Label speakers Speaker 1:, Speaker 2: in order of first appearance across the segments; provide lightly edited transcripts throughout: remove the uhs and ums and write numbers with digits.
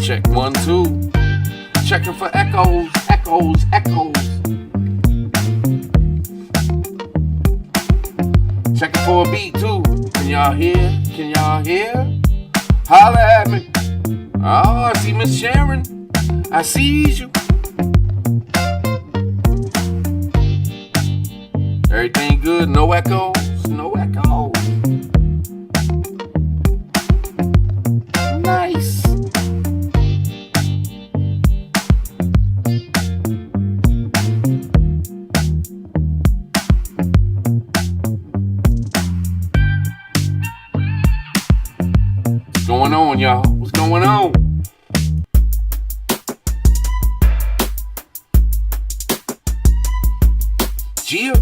Speaker 1: Check 1, 2. Checking for echoes, echoes, echoes. Checking for a beat too. Can y'all hear? Can y'all hear? Holla at me. Oh, I see Miss Sharon. I sees you. Everything good? No echoes? No echoes. Nice. What's going on, y'all? What's going on? Gia.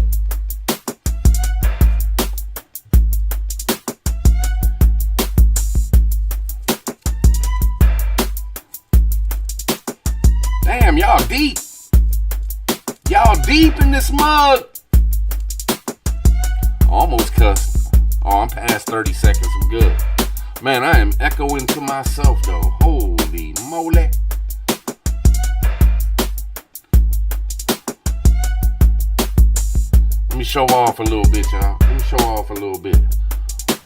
Speaker 1: Damn, y'all deep. Y'all deep in this mug. Almost cussed. Oh, I'm past 30 seconds. I'm good. Man, I am echoing to myself, though. Holy moly. Let me show off a little bit, y'all. Let me show off a little bit.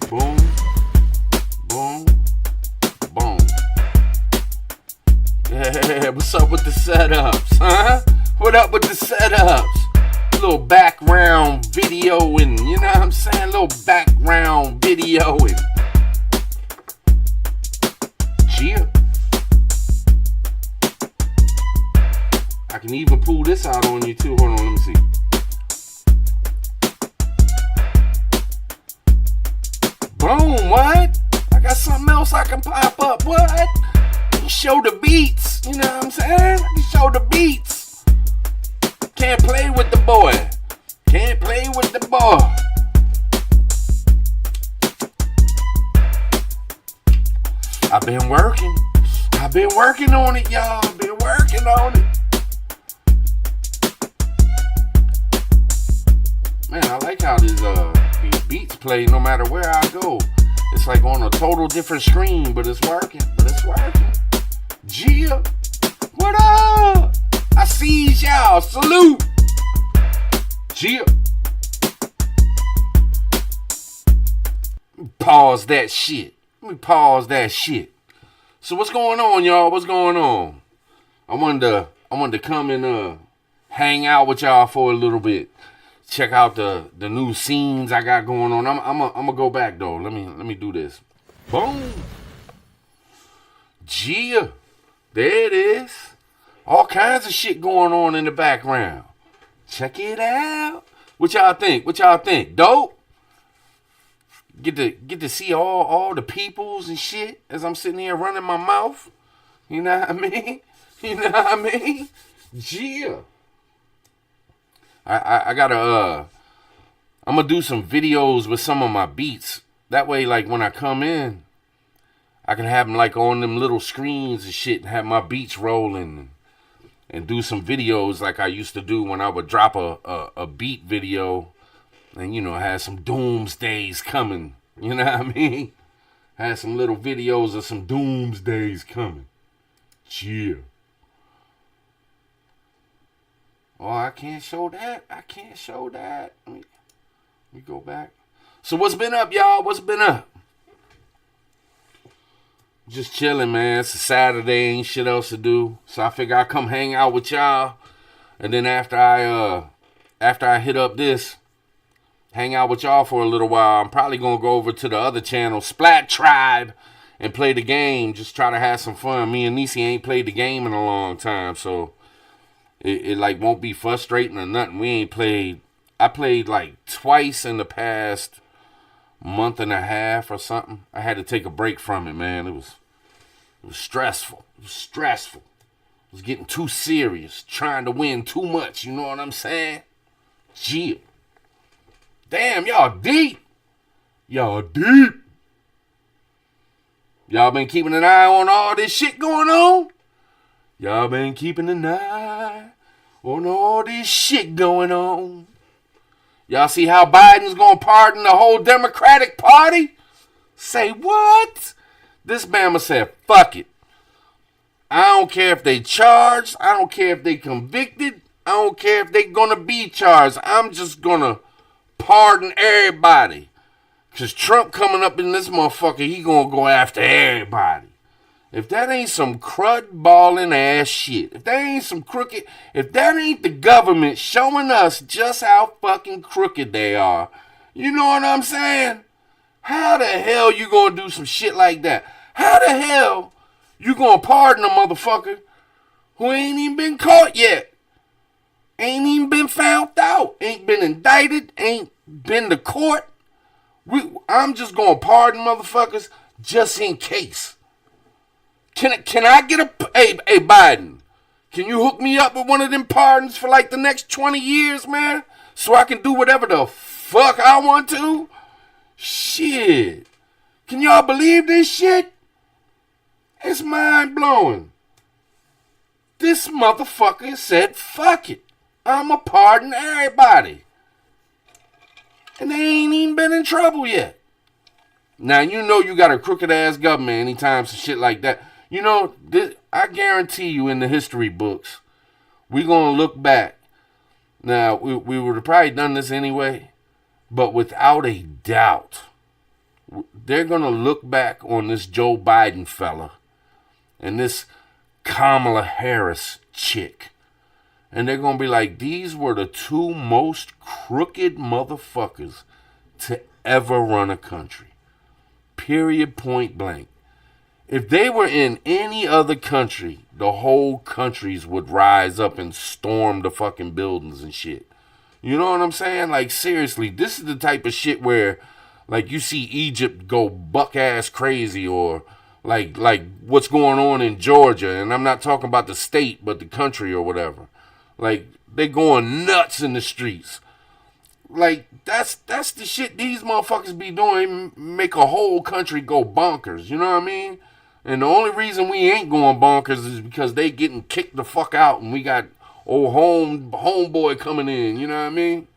Speaker 1: Boom. Boom. Boom. Yeah, what's up with the setups, huh? What up with the setups? Little background videoing, you know what I'm saying? Little background videoing. Cheer. I can even pull this out on you too. Hold on, let me see. Boom, what? I got something else I can pop up, what? Show the beats, you know what I'm saying? I can show the beats. Can't play with the boy. Can't play with the boy. I've been working. I've been working on it, y'all. Been working on it. Man, I like how these beats play no matter where I go. It's like on a total different screen, but it's working. Gia, what up? I see y'all. Salute. Gia. Pause that shit. Let me pause that shit. So what's going on, y'all? What's going on? I wanted to come and hang out with y'all for a little bit. Check out the new scenes I got going on. I'm gonna go back though. Let me do this. Boom. Gia. There it is. All kinds of shit going on in the background. Check it out. What y'all think? What y'all think? Dope? Get to see all the peoples and shit as I'm sitting here running my mouth. You know what I mean? You know what I mean? Yeah. I gotta I'm gonna do some videos with some of my beats. That way, like when I come in, I can have them like on them little screens and shit and have my beats rolling and do some videos like I used to do when I would drop a beat video and, you know, have some doomsdays coming. You know what I mean? Had some little videos of some doomsdays coming. Yeah. Oh, I can't show that. I can't show that. Let me go back. So what's been up, y'all? What's been up? Just chilling, man. It's a Saturday, ain't shit else to do. So I figure I'll come hang out with y'all. And then after I hit up this, hang out with y'all for a little while, I'm probably gonna go over to the other channel, Splat Tribe, and play the game. Just try to have some fun. Me and Nisi ain't played the game in a long time, so it like won't be frustrating or nothing. We ain't played. I played like twice in the past month and a half or something. I had to take a break from it, man. It was stressful. It was stressful. It was getting too serious, trying to win too much. You know what I'm saying? Gee. Damn, y'all deep. Y'all deep. Y'all been keeping an eye on all this shit going on? Y'all been keeping an eye on all this shit going on? Y'all see how Biden's gonna pardon the whole Democratic Party? Say what? This Bama said, fuck it. I don't care if they charged. I don't care if they convicted. I don't care if they gonna be charged. I'm just gonna pardon everybody. Cause Trump coming up in this motherfucker, he gonna go after everybody. If that ain't some crud balling ass shit, if that ain't some crooked, if that ain't the government showing us just how fucking crooked they are, you know what I'm saying? How the hell you gonna do some shit like that? How the hell you gonna pardon a motherfucker who ain't even been caught yet? Ain't even been found out. Ain't been indicted. Ain't been to court. I'm just gonna pardon motherfuckers just in case. Can I get hey Biden? Can you hook me up with one of them pardons for like the next 20 years, man? So I can do whatever the fuck I want to? Shit. Can y'all believe this shit? It's mind blowing. This motherfucker said, fuck it. I'ma pardon everybody. And they ain't even been in trouble yet. Now, you know you got a crooked ass government anytime some shit like that. You know, I guarantee you in the history books, we're going to look back. Now, we would have probably done this anyway, but without a doubt, they're going to look back on this Joe Biden fella and this Kamala Harris chick. And they're going to be like, these were the two most crooked motherfuckers to ever run a country. Period, point blank. If they were in any other country, the whole countries would rise up and storm the fucking buildings and shit. You know what I'm saying? Like, seriously, this is the type of shit where, like, you see Egypt go buck-ass crazy, or like what's going on in Georgia. And I'm not talking about the state, but the country or whatever. Like, they going nuts in the streets. Like, that's the shit these motherfuckers be doing. Make a whole country go bonkers. You know what I mean? And the only reason we ain't going bonkers is because they getting kicked the fuck out and we got old homeboy coming in. You know what I mean?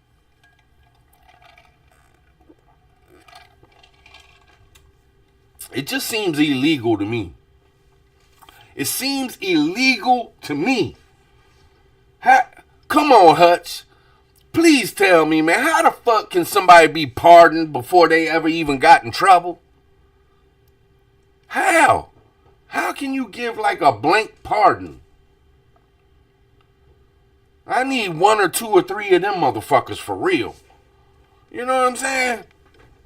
Speaker 1: It just seems illegal to me. It seems illegal to me. Come on, Hutch. Please tell me, man, how the fuck can somebody be pardoned before they ever even got in trouble? How? How can you give like a blank pardon? I need 1 or 2 or 3 of them motherfuckers for real. You know what I'm saying?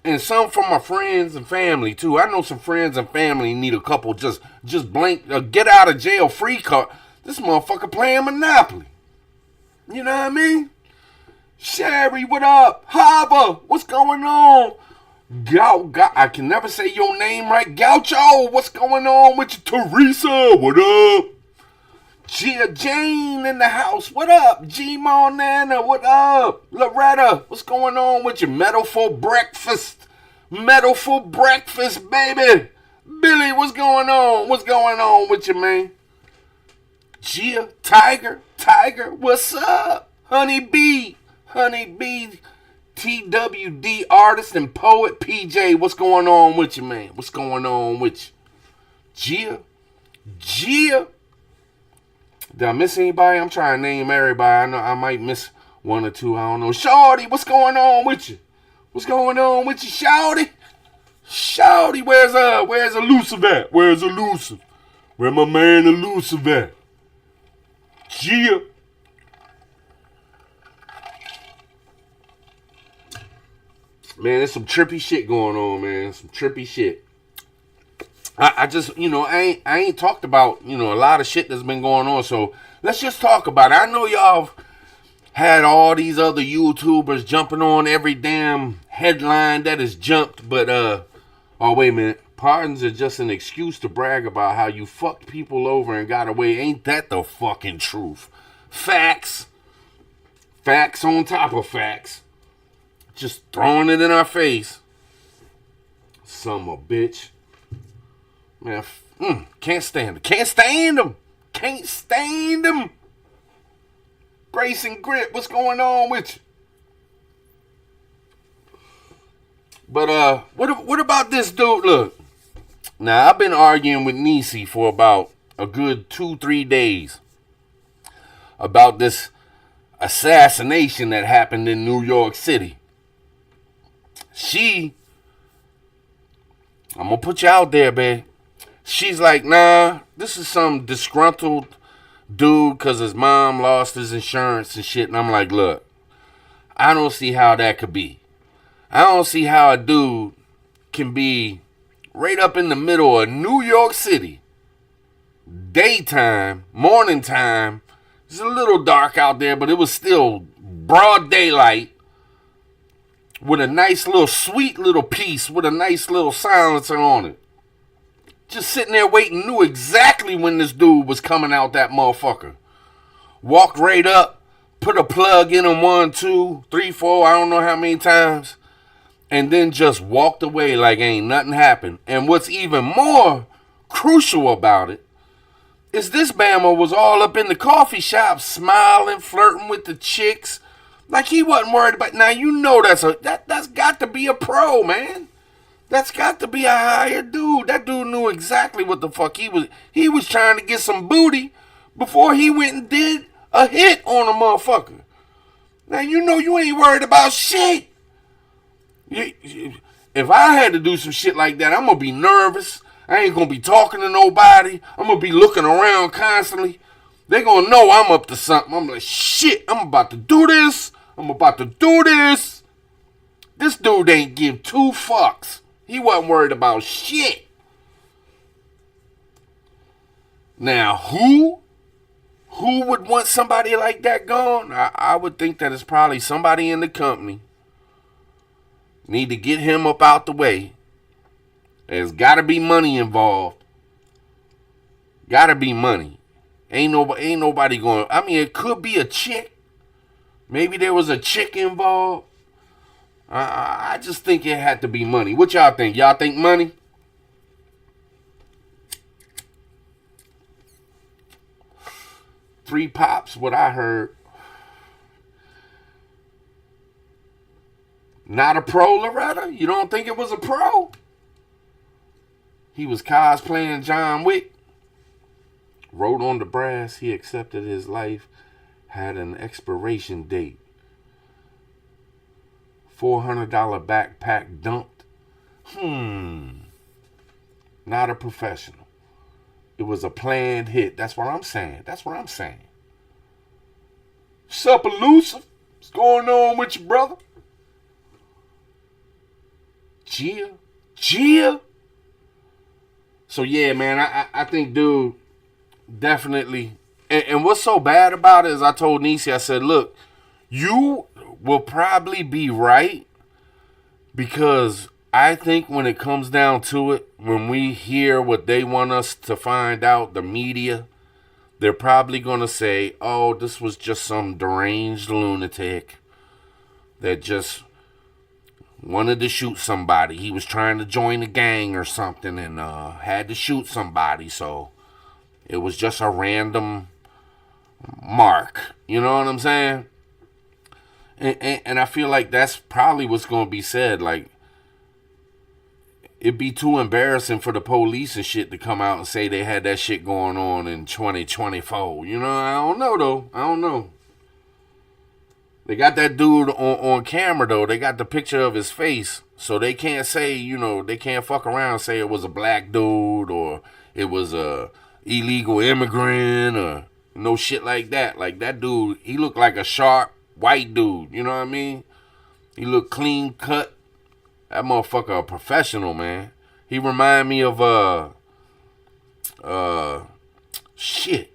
Speaker 1: And some from my friends and family too. I know some friends and family need a couple just blank get out of jail free card. This motherfucker playing Monopoly. You know what I mean? Sherry, what up? Hava, what's going on? I can never say your name right. Gaucho, what's going on with you? Teresa, what up? Jane in the house, what up? G-Mon Nana, what up? Loretta, what's going on with you? Metal for breakfast. Metal for breakfast, baby. Billy, what's going on? What's going on with you, man? Gia, Tiger, what's up? Honey B, TWD artist and poet PJ, what's going on with you, man? What's going on with you? Gia. Did I miss anybody? I'm trying to name everybody. I know I might miss 1 or 2. I don't know. Shawty, what's going on with you? What's going on with you, Shawty? Shawty, where's Elusive at? Where's Elusive? Where my man Elusive at? Gia. Man, there's some trippy shit going on, man. Some trippy shit. I just, I ain't talked about, a lot of shit that's been going on. So let's just talk about it. I know y'all had all these other YouTubers jumping on every damn headline that is jumped. But, oh, wait a minute. Pardons are just an excuse to brag about how you fucked people over and got away. Ain't that the fucking truth? Facts. Facts on top of facts. Just throwing it in our face. Son of a bitch. Man, can't stand them. Can't stand them. Can't stand them. Grace and Grit, what's going on with you? But what about this dude? Look, now I've been arguing with Niecy for about a good 2-3 days about this assassination that happened in New York City. I'm gonna put you out there, babe. She's like, nah, this is some disgruntled dude because his mom lost his insurance and shit. And I'm like, look, I don't see how that could be. I don't see how a dude can be right up in the middle of New York City, daytime, morning time. It's a little dark out there, but it was still broad daylight with a nice little sweet little piece with a nice little silencer on it. Just sitting there waiting, knew exactly when this dude was coming out that motherfucker. Walked right up, put a plug in him 1, 2, 3, 4, I don't know how many times, and then just walked away like ain't nothing happened. And what's even more crucial about it is this Bama was all up in the coffee shop smiling, flirting with the chicks, like he wasn't worried about. Now you know that's got to be a pro, man. That's got to be a hired dude. That dude knew exactly what the fuck he was. He was trying to get some booty before he went and did a hit on a motherfucker. Now you know you ain't worried about shit. If I had to do some shit like that, I'm gonna be nervous. I ain't gonna be talking to nobody. I'm gonna be looking around constantly. They gonna know I'm up to something. I'm like, shit, I'm about to do this. This dude ain't give 2 fucks. He wasn't worried about shit. Now, who would want somebody like that gone? I would think that it's probably somebody in the company. Need to get him up out the way. There's got to be money involved. Got to be money. Ain't nobody going. I mean, it could be a chick. Maybe there was a chick involved. I just think it had to be money. What y'all think? Y'all think money? Three pops, what I heard. Not a pro, Loretta? You don't think it was a pro? He was cosplaying John Wick. Wrote on the brass he accepted his life had an expiration date. $400 backpack dumped. Not a professional. It was a planned hit. That's what I'm saying. Sup, elusive? What's going on with you, brother? Gia. So yeah, man, I think dude definitely. And what's so bad about it is I told Niecy, I said, look, you will probably be right, because I think when it comes down to it, when we hear what they want us to find out, the media, they're probably going to say, oh, this was just some deranged lunatic that just wanted to shoot somebody. He was trying to join a gang or something and had to shoot somebody, so it was just a random mark. You know what I'm saying? And I feel like that's probably what's going to be said. Like, it'd be too embarrassing for the police and shit to come out and say they had that shit going on in 2024. You know, I don't know, though. I don't know. They got that dude on camera, though. They got the picture of his face. So they can't say, you know, they can't fuck around and say it was a black dude or it was a illegal immigrant or no shit like that. Like, that dude, he looked like a sharp white dude. You know what I mean? He looked clean cut. That motherfucker a professional, man. He remind me of, shit.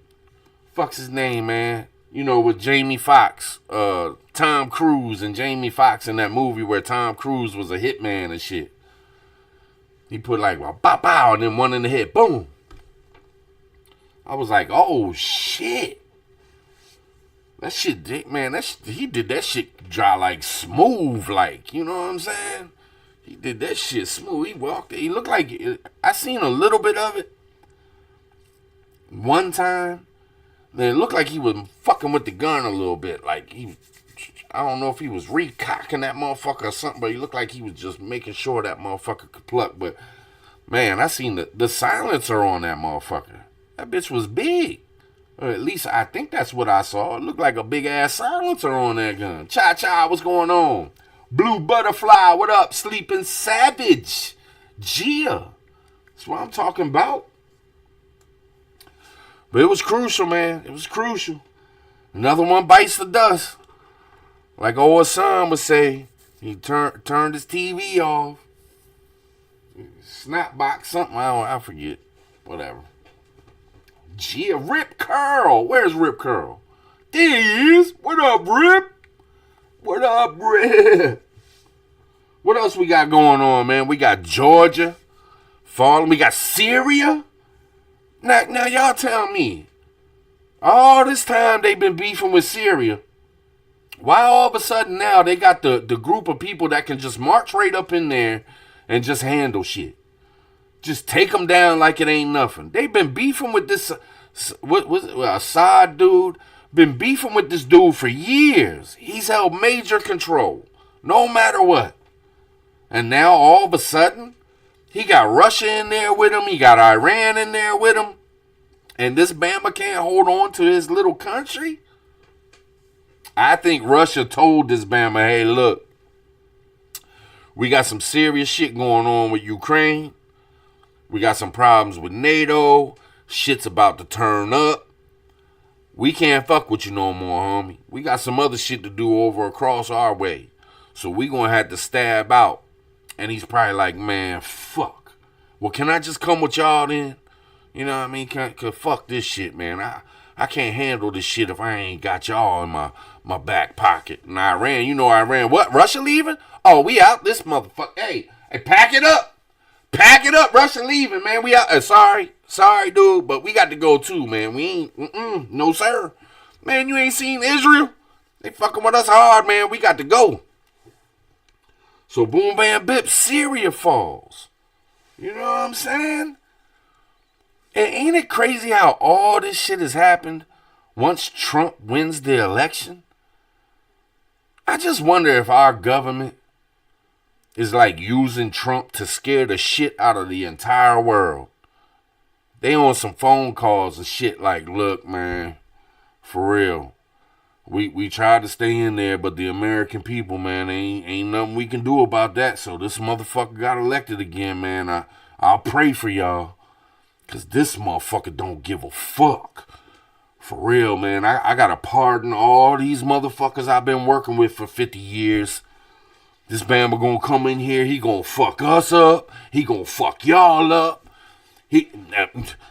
Speaker 1: Fuck's his name, man? You know, with Jamie Foxx, Tom Cruise and Jamie Foxx in that movie where Tom Cruise was a hitman and shit. He put like, well, bow, bow, and then one in the head, boom. I was like, oh, shit. That shit, man, he did that shit dry like smooth, like, you know what I'm saying? He did that shit smooth. He walked, he looked like, I seen a little bit of it one time. Man, it looked like he was fucking with the gun a little bit. Like, I don't know if he was recocking that motherfucker or something, but he looked like he was just making sure that motherfucker could pluck. But, man, I seen the silencer on that motherfucker. That bitch was big. Or at least I think that's what I saw. It looked like a big-ass silencer on that gun. Cha-cha, what's going on? Blue Butterfly, what up? Sleeping Savage. Gia. That's what I'm talking about. But it was crucial, man. It was crucial. Another one bites the dust. Like old son would say, he turned his TV off. Snapbox something, I forget. Whatever. Gia, Rip Curl. Where's Rip Curl? There he is. What up, Rip? What up, Rip? What else we got going on, man? We got Georgia falling. We got Syria. Now y'all tell me. All this time they've been beefing with Syria. Why all of a sudden now they got the group of people that can just march right up in there and just handle shit? Just take them down like it ain't nothing. They've been beefing with this Assad dude. Been beefing with this dude for years. He's held major control, no matter what. And now all of a sudden, he got Russia in there with him. He got Iran in there with him. And this Bama can't hold on to his little country? I think Russia told this Bama, hey, look, we got some serious shit going on with Ukraine. We got some problems with NATO. Shit's about to turn up. We can't fuck with you no more, homie. We got some other shit to do over across our way. So we gonna have to stab out. And he's probably like, man, fuck. Well, can I just come with y'all then? You know what I mean? Cause fuck this shit, man. I can't handle this shit if I ain't got y'all in my back pocket. And Iran, what? Russia leaving? Oh, we out this motherfucker. Hey, pack it up. Pack it up, Russia leaving, man. We out. Sorry, dude, but we got to go too, man. We ain't, no sir. Man, you ain't seen Israel? They fucking with us hard, man. We got to go. So boom, bam, bip, Syria falls. You know what I'm saying? And ain't it crazy how all this shit has happened once Trump wins the election? I just wonder if our government is like using Trump to scare the shit out of the entire world. They on some phone calls and shit like, look, man, for real. We tried to stay in there, but the American people, man, ain't nothing we can do about that. So this motherfucker got elected again, man. I'll pray for y'all. Because this motherfucker don't give a fuck. For real, man. I gotta pardon all these motherfuckers I've been working with for 50 years. This Bama gonna come in here. He gonna fuck us up. He gonna fuck y'all up.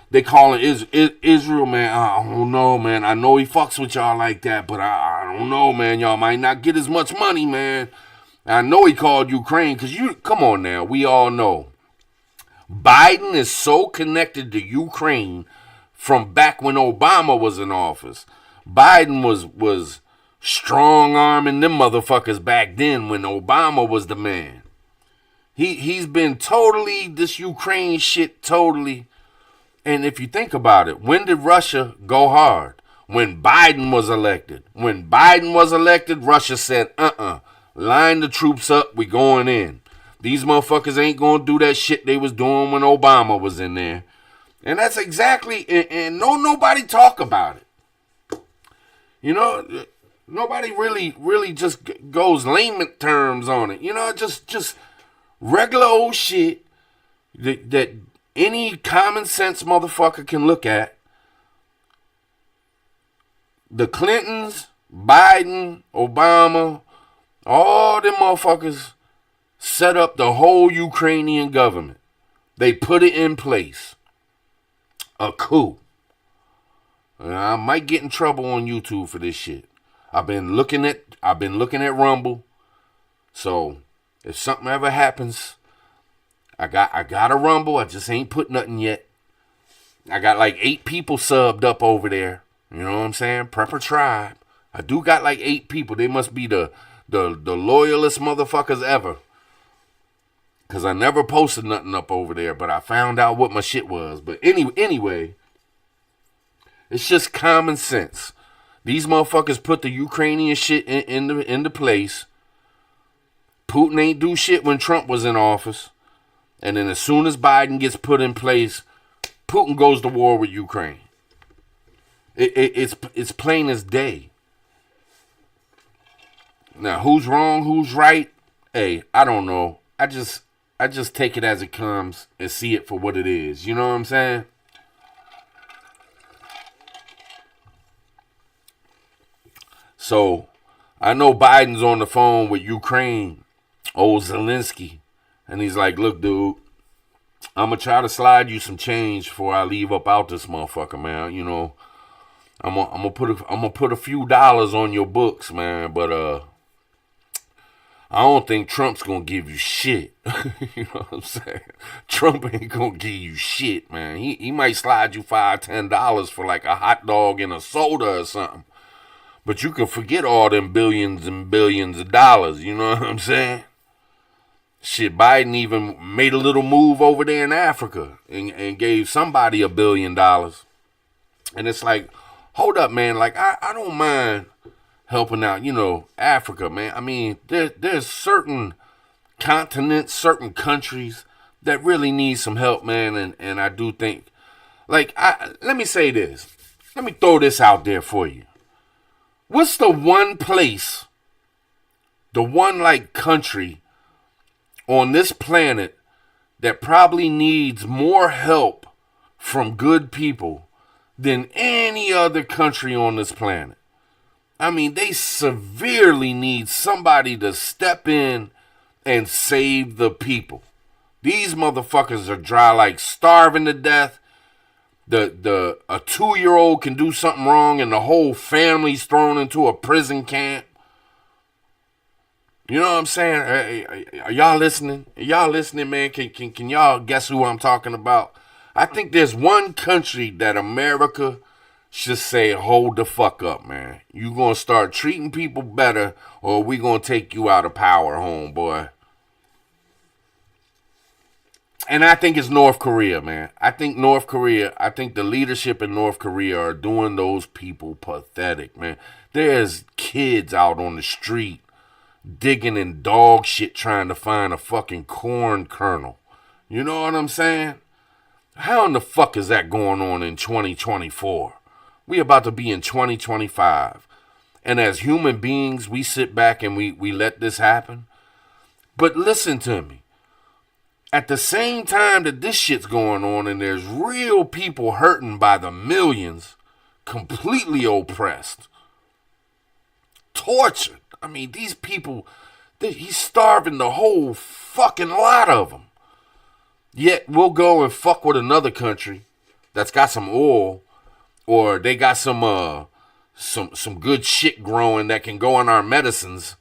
Speaker 1: They calling Israel, man. I don't know, man. I know he fucks with y'all like that, but I don't know, man. Y'all might not get as much money, man. I know he called Ukraine because come on now. We all know Biden is so connected to Ukraine from back when Obama was in office. Biden was strong-arming them motherfuckers back then when Obama was the man. He's been totally, this Ukraine shit totally. And if you think about it, when did Russia go hard? When Biden was elected. When Biden was elected, Russia said, line the troops up, we going in. These motherfuckers ain't gonna do that shit they was doing when Obama was in there. And that's exactly, and nobody talk about it. You know, nobody really just goes layman terms on it. You know, just regular old shit that any common sense motherfucker can look at. The Clintons, Biden, Obama, all them motherfuckers set up the whole Ukrainian government. They put it in place. A coup. And I might get in trouble on YouTube for this shit. I've been looking at Rumble. So if something ever happens, I got a Rumble. I just ain't put nothing yet. I got like 8 people subbed up over there. You know what I'm saying? Prepper Tribe. I do got like 8 people. They must be the loyalest motherfuckers ever. Because I never posted nothing up over there, but I found out what my shit was. But anyway, it's just common sense. These motherfuckers put the Ukrainian shit into place. Putin ain't do shit when Trump was in office. And then as soon as Biden gets put in place, Putin goes to war with Ukraine. It's plain as day. Now, who's wrong, who's right? Hey, I don't know. I just take it as it comes and see it for what it is. You know what I'm saying? So, I know Biden's on the phone with Ukraine, old Zelensky, and he's like, look, dude, I'm going to try to slide you some change before I leave up out this motherfucker, man. You know, I'm gonna put a few dollars on your books, man, but I don't think Trump's gonna give you shit. You know what I'm saying? Trump ain't gonna give you shit, man. He might slide you $5-10 for like a hot dog and a soda or something. But you can forget all them billions and billions of dollars, you know what I'm saying? Shit, Biden even made a little move over there in Africa and gave somebody $1 billion. And it's like, hold up, man. Like, I don't mind helping out, you know, Africa, man. I mean, there's certain continents, certain countries that really need some help, man. And I do think, like, let me say this. Let me throw this out there for you. What's the one place, the one, like, country on this planet that probably needs more help from good people than any other country on this planet? I mean, they severely need somebody to step in and save the people. These motherfuckers are dry, like starving to death. A 2-year-old can do something wrong and the whole family's thrown into a prison camp. You know what I'm saying? Are y'all listening? Are y'all listening, man? Can y'all guess who I'm talking about? I think there's one country that America should say, hold the fuck up, man. You gonna start treating people better or we gonna take you out of power, homeboy. And I think it's North Korea, man. I think the leadership in North Korea are doing those people pathetic, man. There's kids out on the street digging in dog shit trying to find a fucking corn kernel. You know what I'm saying? How in the fuck is that going on in 2024? We about to be in 2025. And as human beings, we sit back and we let this happen. But listen to me. At the same time that this shit's going on and there's real people hurting by the millions, completely oppressed, tortured. I mean, these people, he's starving the whole fucking lot of them. Yet we'll go and fuck with another country that's got some oil, or they got some good shit growing that can go in our medicines,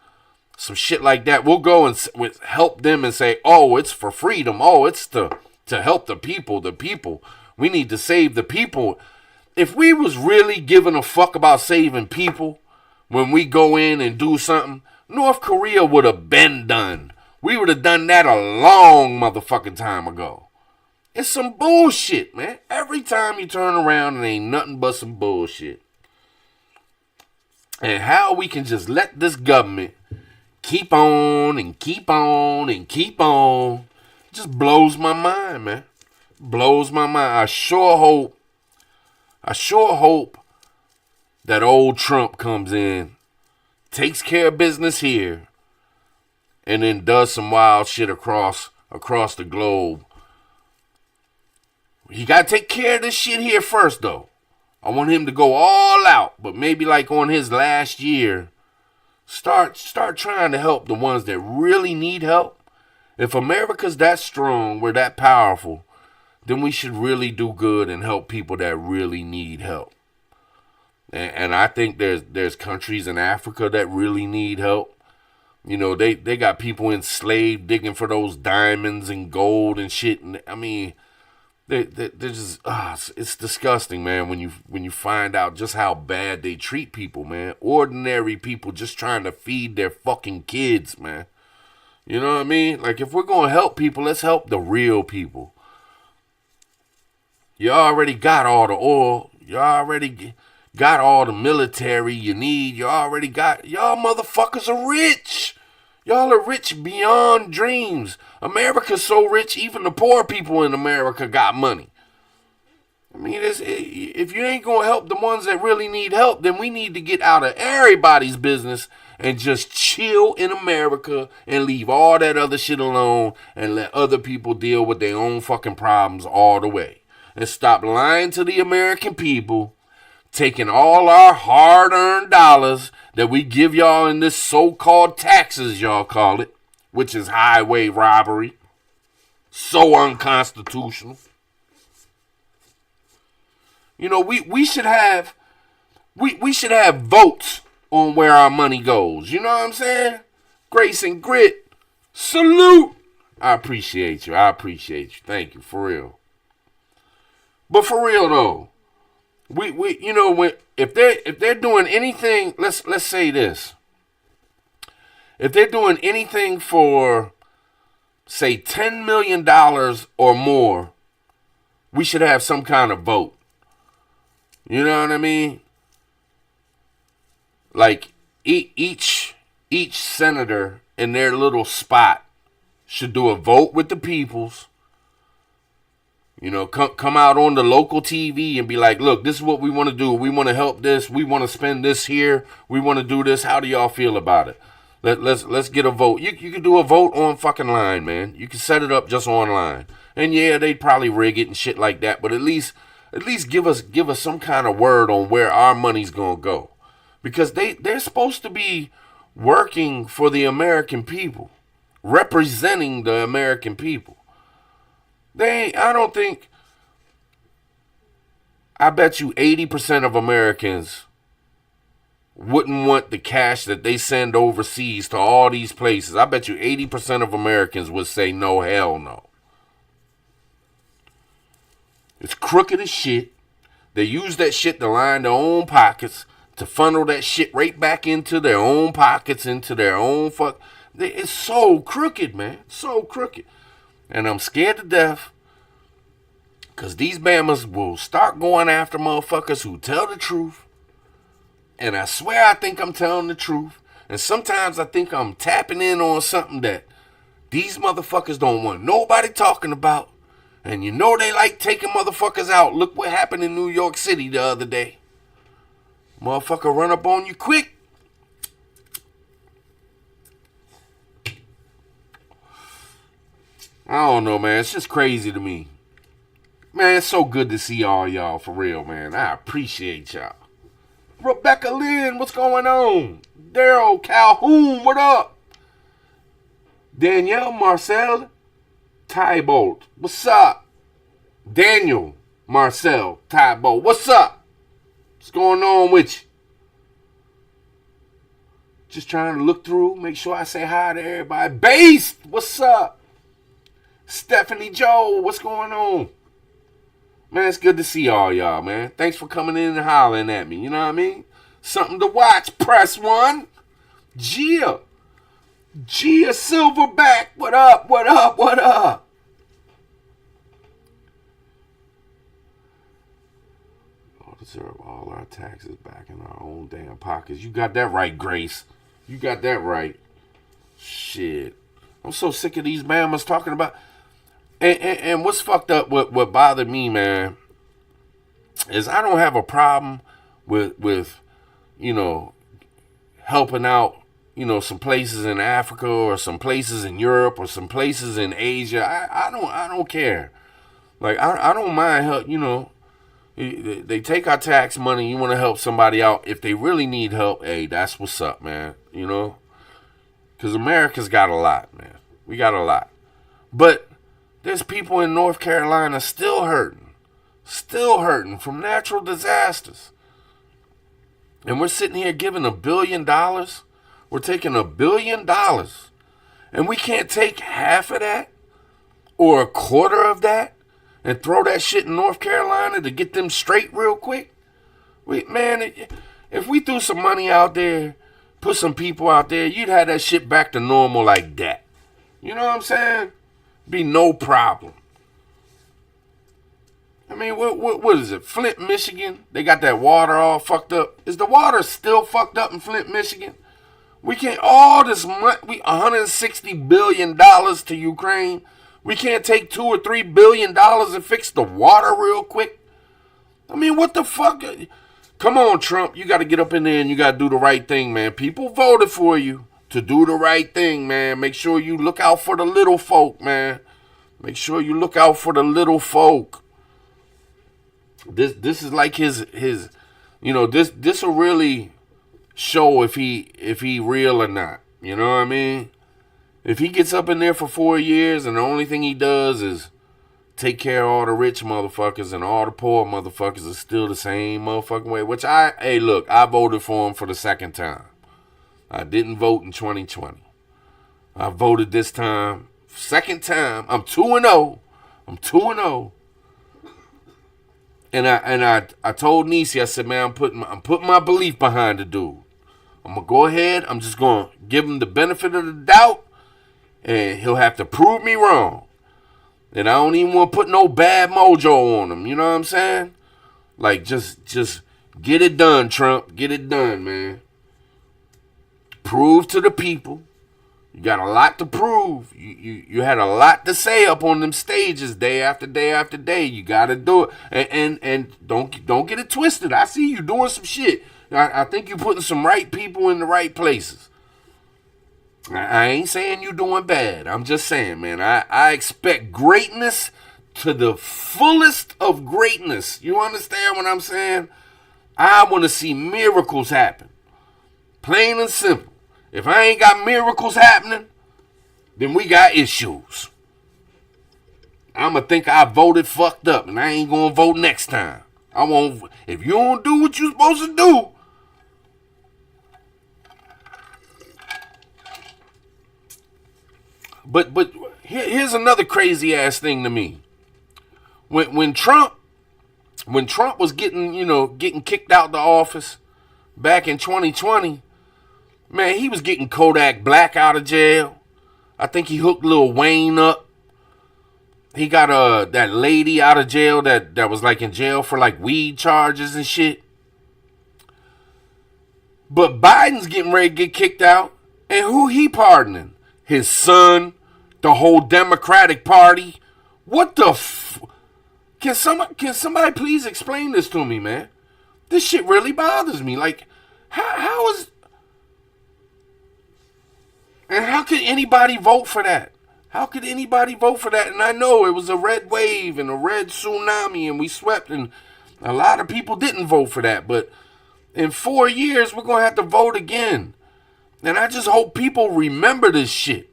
Speaker 1: some shit like that. We'll go and help them and say, oh, it's for freedom. Oh, it's to help the people. The people. We need to save the people. If we was really giving a fuck about saving people when we go in and do something, North Korea would have been done. We would have done that a long motherfucking time ago. It's some bullshit, man. Every time you turn around, it ain't nothing but some bullshit. And how we can just let this government keep on and keep on and keep on just blows my mind, man. Blows my mind. I sure hope that old Trump comes in, takes care of business here, and then does some wild shit across the globe. He got to take care of this shit here first, though. I want him to go all out, but maybe like on his last year, start trying to help the ones that really need help. If America's that strong, we're that powerful, then we should really do good and help people that really need help. And I think there's countries in Africa that really need help. You know, they got people enslaved digging for those diamonds and gold and shit. And I mean, they're just it's disgusting, man, when you find out just how bad they treat people, man. Ordinary people just trying to feed their fucking kids, man. You know what I mean? Like, if we're going to help people, let's help the real people. You already got all the oil. You already got all the military you need. Y'all motherfuckers are rich. Y'all are rich beyond dreams. America's so rich, even the poor people in America got money. I mean, if you ain't going to help the ones that really need help, then we need to get out of everybody's business and just chill in America and leave all that other shit alone and let other people deal with their own fucking problems all the way. And stop lying to the American people, taking all our hard-earned dollars that we give y'all in this so-called taxes, y'all call it, which is highway robbery. So unconstitutional. You know, we should have votes on where our money goes. You know what I'm saying? Grace and grit. Salute. I appreciate you. Thank you, for real. But for real though, we you know, if they're doing anything, let's say this. If they're doing anything for, say, $10 million or more, we should have some kind of vote. You know what I mean? Like each senator in their little spot should do a vote with the peoples. You know, come out on the local TV and be like, look, this is what we want to do. We want to help this. We want to spend this here. We want to do this. How do y'all feel about it? Let's get a vote. You can do a vote on fucking line, man. You can set it up just online. And yeah, they'd probably rig it and shit like that, but at least give us some kind of word on where our money's gonna go. Because they're supposed to be working for the American people, representing the American people. I bet you 80% of Americans wouldn't want the cash that they send overseas to all these places. I bet you 80% of Americans would say no, hell no. It's crooked as shit. They use that shit to line their own pockets, to funnel that shit right back into their own pockets, into their own fuck. It's so crooked, man. So crooked. And I'm scared to death because these Bammers will start going after motherfuckers who tell the truth. And I swear I think I'm telling the truth. And sometimes I think I'm tapping in on something that these motherfuckers don't want nobody talking about. And you know they like taking motherfuckers out. Look what happened in New York City the other day. Motherfucker run up on you quick. I don't know, man. It's just crazy to me. Man, it's so good to see all y'all, for real, man. I appreciate y'all. Rebecca Lynn, what's going on? Daryl Calhoun, what up? Danielle Marcel Tybolt, what's up? Daniel Marcel Tybolt, what's up? What's going on with you? Just trying to look through, make sure I say hi to everybody. Based, what's up? Stephanie Joe, what's going on? Man, it's good to see all y'all, man. Thanks for coming in and hollering at me. You know what I mean? Something to watch. Press one. Gia Silverback. What up? What up? What up? Oh, deserve all our taxes back in our own damn pockets. You got that right, Grace. You got that right. Shit. I'm so sick of these Bammers talking about... And what's fucked up, what bothered me, man, is I don't have a problem with you know, helping out, you know, some places in Africa or some places in Europe or some places in Asia. I don't care. Like, I don't mind help, you know. They take our tax money, you want to help somebody out. If they really need help, hey, that's what's up, man, you know. Because America's got a lot, man. We got a lot. But there's people in North Carolina still hurting from natural disasters. And we're sitting here giving $1 billion. We're taking $1 billion. And we can't take half of that or a quarter of that and throw that shit in North Carolina to get them straight real quick. Man, if we threw some money out there, put some people out there, you'd have that shit back to normal like that. You know what I'm saying? Be no problem. I mean, what is it? Flint, Michigan? They got that water all fucked up. Is the water still fucked up in Flint, Michigan? We can't, all this money, $160 billion to Ukraine. We can't take $2 or $3 billion and fix the water real quick. I mean, what the fuck? Come on, Trump. You got to get up in there and you got to do the right thing, man. People voted for you to do the right thing, man. Make sure you look out for the little folk, man. Make sure you look out for the little folk. This is like his this will really show if he real or not. You know what I mean? If he gets up in there for 4 years and the only thing he does is take care of all the rich motherfuckers and all the poor motherfuckers is still the same motherfucking way, which I voted for him for the second time. I didn't vote in 2020. I voted this time. Second time. I'm 2-0. I'm 2-0. And I told Niecy, I said, man, I'm putting my belief behind the dude. I'm gonna go ahead. I'm just gonna give him the benefit of the doubt, and he'll have to prove me wrong. And I don't even want to put no bad mojo on him. You know what I'm saying? Like just get it done, Trump. Get it done, man. Prove to the people. You got a lot to prove. You had a lot to say up on them stages day after day after day. You got to do it. And don't get it twisted. I see you doing some shit. I think you're putting some right people in the right places. I ain't saying you doing bad. I'm just saying, man, I expect greatness to the fullest of greatness. You understand what I'm saying? I want to see miracles happen. Plain and simple. If I ain't got miracles happening, then we got issues. I'ma think I voted fucked up and I ain't gonna vote next time. I won't. If you don't do what you're supposed to do, but here's another crazy ass thing to me. When Trump was getting kicked out the office back in 2020, man, he was getting Kodak Black out of jail. I think he hooked Lil Wayne up. He got that lady out of jail that was like in jail for like weed charges and shit. But Biden's getting ready to get kicked out. And who he pardoning? His son, the whole Democratic Party. What the Can somebody please explain this to me, man? This shit really bothers me. Like, how is... And how could anybody vote for that? How could anybody vote for that? And I know it was a red wave and a red tsunami and we swept and a lot of people didn't vote for that. But in 4 years, we're going to have to vote again. And I just hope people remember this shit.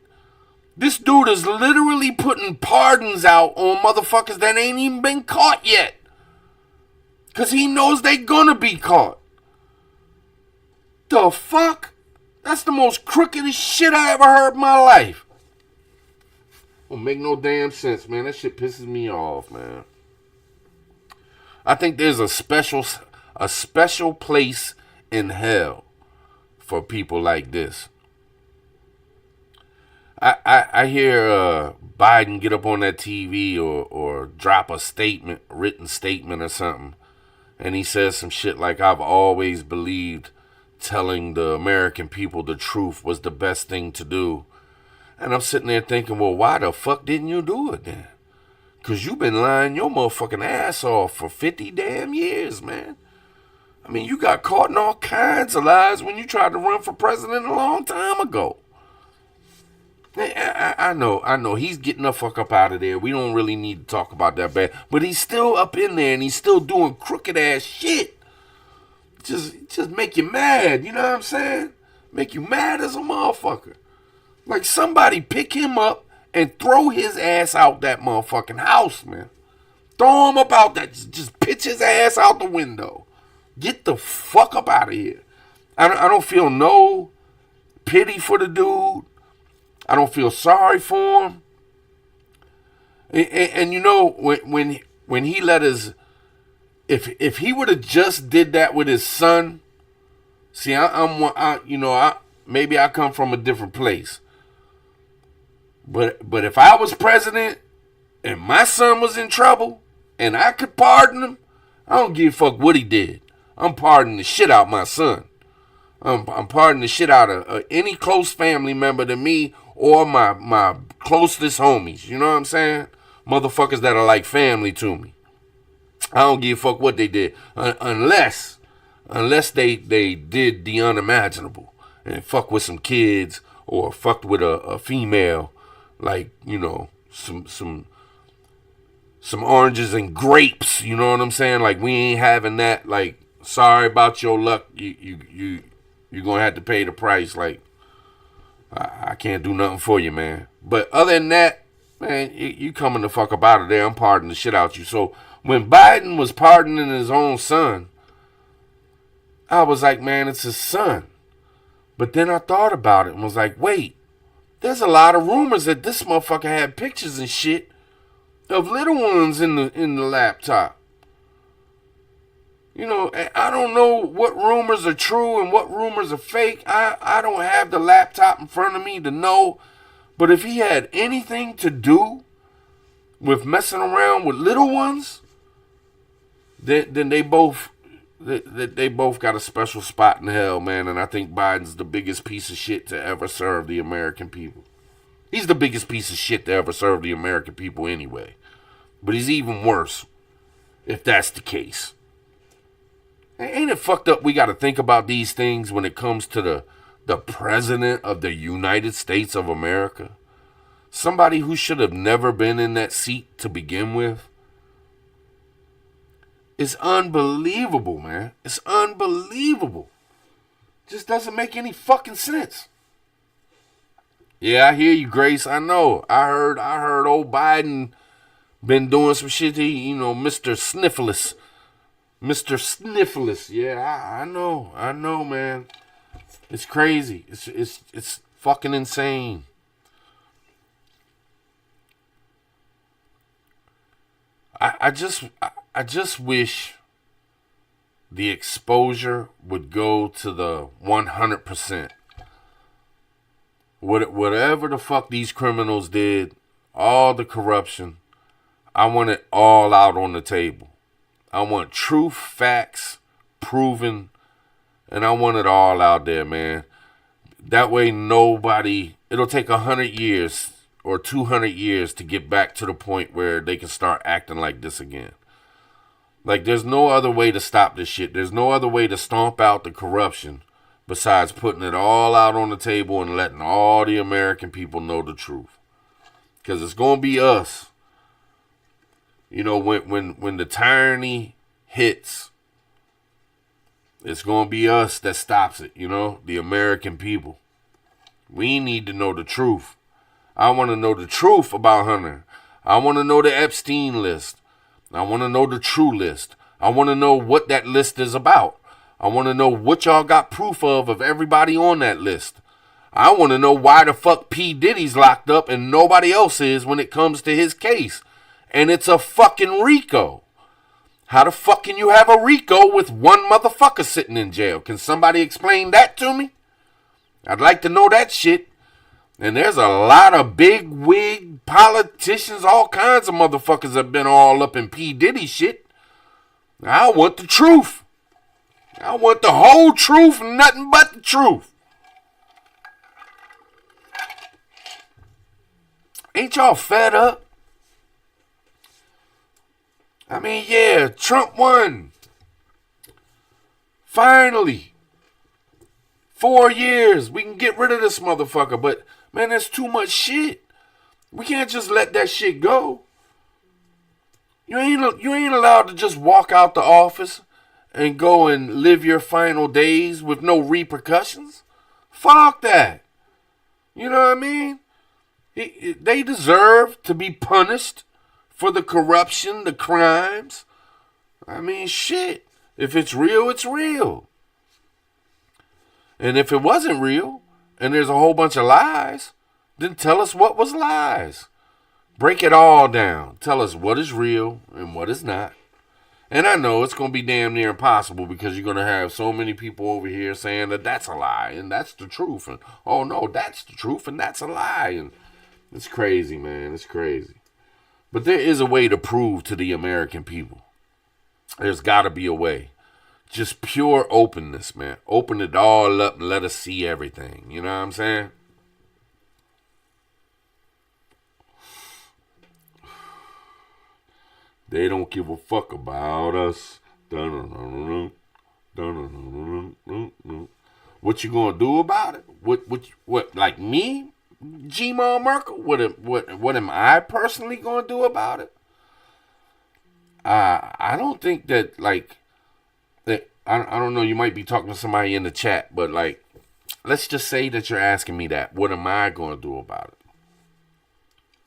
Speaker 1: This dude is literally putting pardons out on motherfuckers that ain't even been caught yet. Because he knows they gonna be caught. The fuck? That's the most crookedest shit I ever heard in my life. Don't make no damn sense, man. That shit pisses me off, man. I think there's a special place in hell for people like this. I hear Biden get up on that TV or drop a written statement or something, and he says some shit like, I've always believed telling the American people the truth was the best thing to do. And I'm sitting there thinking, well, why the fuck didn't you do it then? Because you've been lying your motherfucking ass off for 50 damn years, man. I mean, you got caught in all kinds of lies when you tried to run for president a long time ago. I know. He's getting the fuck up out of there. We don't really need to talk about that bad. But he's still up in there and he's still doing crooked ass shit. Just make you mad, you know what I'm saying? Make you mad as a motherfucker. Like somebody pick him up and throw his ass out that motherfucking house, man. Throw him up out that, just pitch his ass out the window. Get the fuck up out of here. I don't feel no pity for the dude. I don't feel sorry for him. And you know, when he let his, if he would have just did that with his son, see, maybe I come from a different place. But if I was president and my son was in trouble and I could pardon him, I don't give a fuck what he did. I'm pardoning the shit out my son. I'm pardoning the shit out of any close family member to me or my closest homies. You know what I'm saying? Motherfuckers that are like family to me. I don't give a fuck what they did. Unless they did the unimaginable and fuck with some kids or fucked with a female, like, you know, some oranges and grapes, you know what I'm saying? Like, we ain't having that. Like, sorry about your luck. You're gonna have to pay the price. Like, I can't do nothing for you, man. But other than that, man, you coming the fuck up out of there. I'm pardoning the shit out you. So when Biden was pardoning his own son, I was like, man, it's his son. But then I thought about it and was like, wait, there's a lot of rumors that this motherfucker had pictures and shit of little ones in the laptop. You know, I don't know what rumors are true and what rumors are fake. I don't have the laptop in front of me to know. But if he had anything to do with messing around with little ones, then they both got a special spot in hell, man. And I think Biden's the biggest piece of shit to ever serve the American people. He's the biggest piece of shit to ever serve the American people anyway. But he's even worse if that's the case. Ain't it fucked up we got to think about these things when it comes to the president of the United States of America? Somebody who should have never been in that seat to begin with. It's unbelievable, man. It's unbelievable. Just doesn't make any fucking sense. Yeah, I hear you, Grace. I know. I heard old Biden been doing some shit. You know, Mr. Sniffless. Mr. Sniffless. Yeah, I know, man. It's crazy. It's fucking insane. I just wish the exposure would go to the 100%. Whatever the fuck these criminals did, all the corruption, I want it all out on the table. I want truth, facts, proven, and I want it all out there, man. That way it'll take 100 years or 200 years to get back to the point where they can start acting like this again. Like, there's no other way to stop this shit. There's no other way to stomp out the corruption besides putting it all out on the table and letting all the American people know the truth. Because it's going to be us. You know, when the tyranny hits, it's going to be us that stops it, you know, the American people. We need to know the truth. I want to know the truth about Hunter. I want to know the Epstein list. I want to know the true list. I want to know what that list is about. I want to know what y'all got proof of everybody on that list. I want to know why the fuck P. Diddy's locked up and nobody else is when it comes to his case. And it's a fucking RICO. How the fuck can you have a RICO with one motherfucker sitting in jail? Can somebody explain that to me? I'd like to know that shit. And there's a lot of big wig politicians, all kinds of motherfuckers have been all up in P. Diddy shit. I want the truth. I want the whole truth and nothing but the truth. Ain't y'all fed up? I mean, yeah, Trump won. Finally. 4 years. We can get rid of this motherfucker. But, man, there's too much shit. We can't just let that shit go. You ain't allowed to just walk out the office and go and live your final days with no repercussions. Fuck that. You know what I mean? They deserve to be punished for the corruption, the crimes. I mean, shit. If it's real, it's real. And if it wasn't real, and there's a whole bunch of lies, then tell us what was lies. Break it all down. Tell us what is real and what is not. And I know it's going to be damn near impossible because you're going to have so many people over here saying that that's a lie and that's the truth. And, oh, no, that's the truth and that's a lie. And it's crazy, man. It's crazy. But there is a way to prove to the American people. There's got to be a way. Just pure openness, man. Open it all up and let us see everything. You know what I'm saying? They don't give a fuck about us. Dun-dun-dun-dun-dun. Dun-dun-dun-dun-dun-dun. What you gonna do about it? What? Like me, G-Ma Merkel? What am I personally gonna do about it? I don't think that, like, that. I don't know. You might be talking to somebody in the chat, but like, let's just say that you're asking me that. What am I gonna do about it?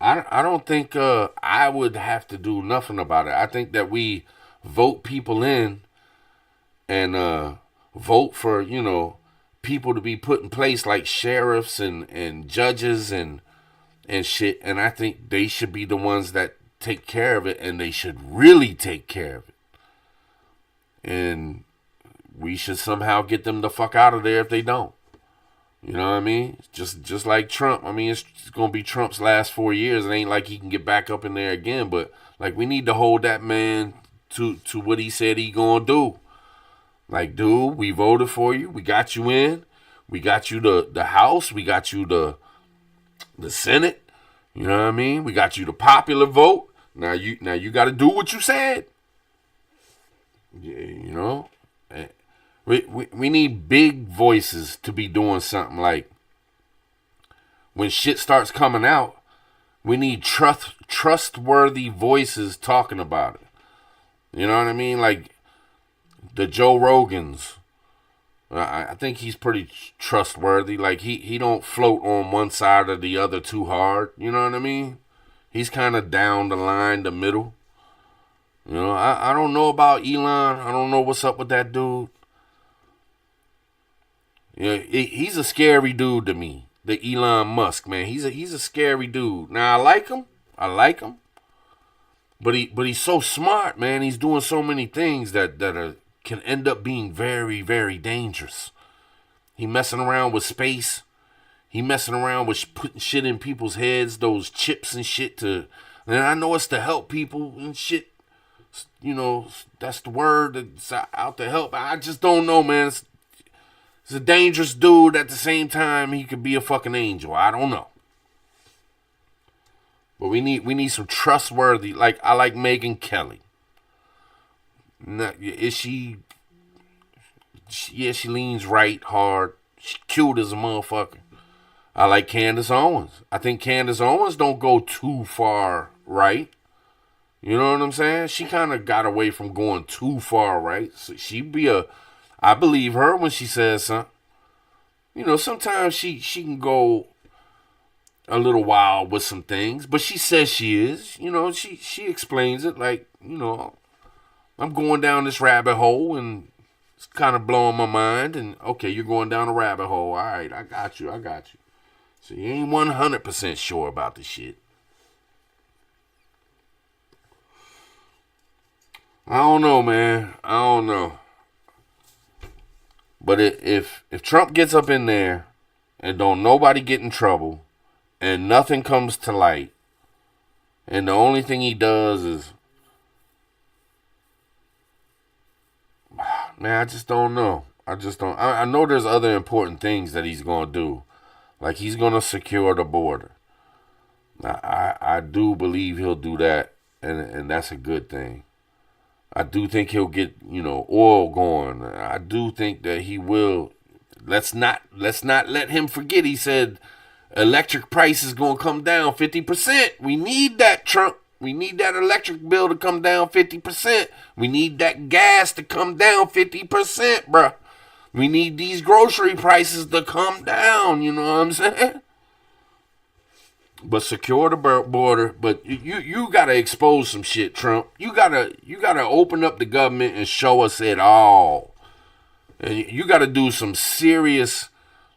Speaker 1: I don't think I would have to do nothing about it. I think that we vote people in and vote for, people to be put in place like sheriffs and judges and shit. And I think they should be the ones that take care of it, and they should really take care of it. And we should somehow get them the fuck out of there if they don't. You know what I mean? Just like Trump. I mean, it's going to be Trump's last 4 years. It ain't like he can get back up in there again. But, like, we need to hold that man to what he said he going to do. Like, dude, we voted for you. We got you in. We got you the House. We got you the Senate. You know what I mean? We got you the popular vote. Now you got to do what you said. Yeah, We need big voices to be doing something. Like, when shit starts coming out, we need trustworthy voices talking about it. You know what I mean? Like the Joe Rogans. I think he's pretty trustworthy. Like, he don't float on one side or the other too hard. You know what I mean? He's kind of down the line, the middle. I don't know about Elon. I don't know what's up with that dude. Yeah, he's a scary dude to me. The Elon Musk, man. He's a scary dude. Now, I like him. But he's so smart, man. He's doing so many things that can end up being very, very dangerous. He messing around with space. He messing around with putting shit in people's heads, those chips and shit and I know it's to help people and shit. That's the word that's out to help. I just don't know, man. He's a dangerous dude. At the same time, he could be a fucking angel. I don't know. But we need some trustworthy. Like, I like Megyn Kelly. Is she? Yeah, she leans right, hard. She's cute as a motherfucker. I like Candace Owens. I think Candace Owens don't go too far right. You know what I'm saying? She kind of got away from going too far right. So I believe her when she says something. Sometimes she can go a little wild with some things, but she says she is. She explains it like, I'm going down this rabbit hole and it's kind of blowing my mind. And okay, you're going down a rabbit hole. All right, I got you. So you ain't 100% sure about the shit. I don't know, man. I don't know. But if Trump gets up in there and don't nobody get in trouble and nothing comes to light and the only thing he does is, man, I just don't know. I know there's other important things that he's going to do. Like, he's going to secure the border. I do believe he'll do that, and that's a good thing. I do think he'll get, oil going. I do think that he will. Let's not let him forget. He said electric price is going to come down 50%. We need that, Trump. We need that electric bill to come down 50%. We need that gas to come down 50%, bruh. We need these grocery prices to come down, you know what I'm saying? But secure the border. But you gotta expose some shit, Trump. You gotta open up the government and show us it all. And you gotta do some serious,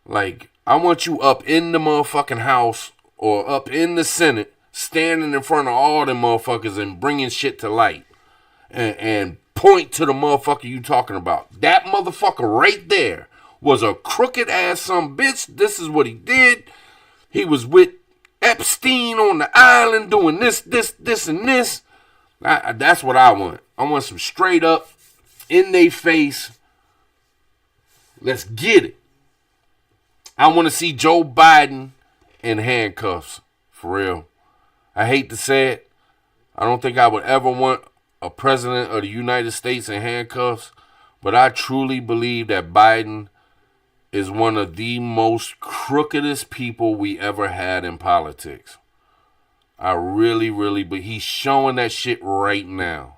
Speaker 1: like, I want you up in the motherfucking House or up in the Senate, standing in front of all them motherfuckers and bringing shit to light. And point to the motherfucker you talking about. That motherfucker right there was a crooked ass some bitch. This is what he did. He was with Epstein on the island doing this, and this. That's what I want. I want some straight up, in they face. Let's get it. I want to see Joe Biden in handcuffs. For real. I hate to say it. I don't think I would ever want a president of the United States in handcuffs, but I truly believe that Biden is one of the most crookedest people we ever had in politics. I really, really, but he's showing that shit right now.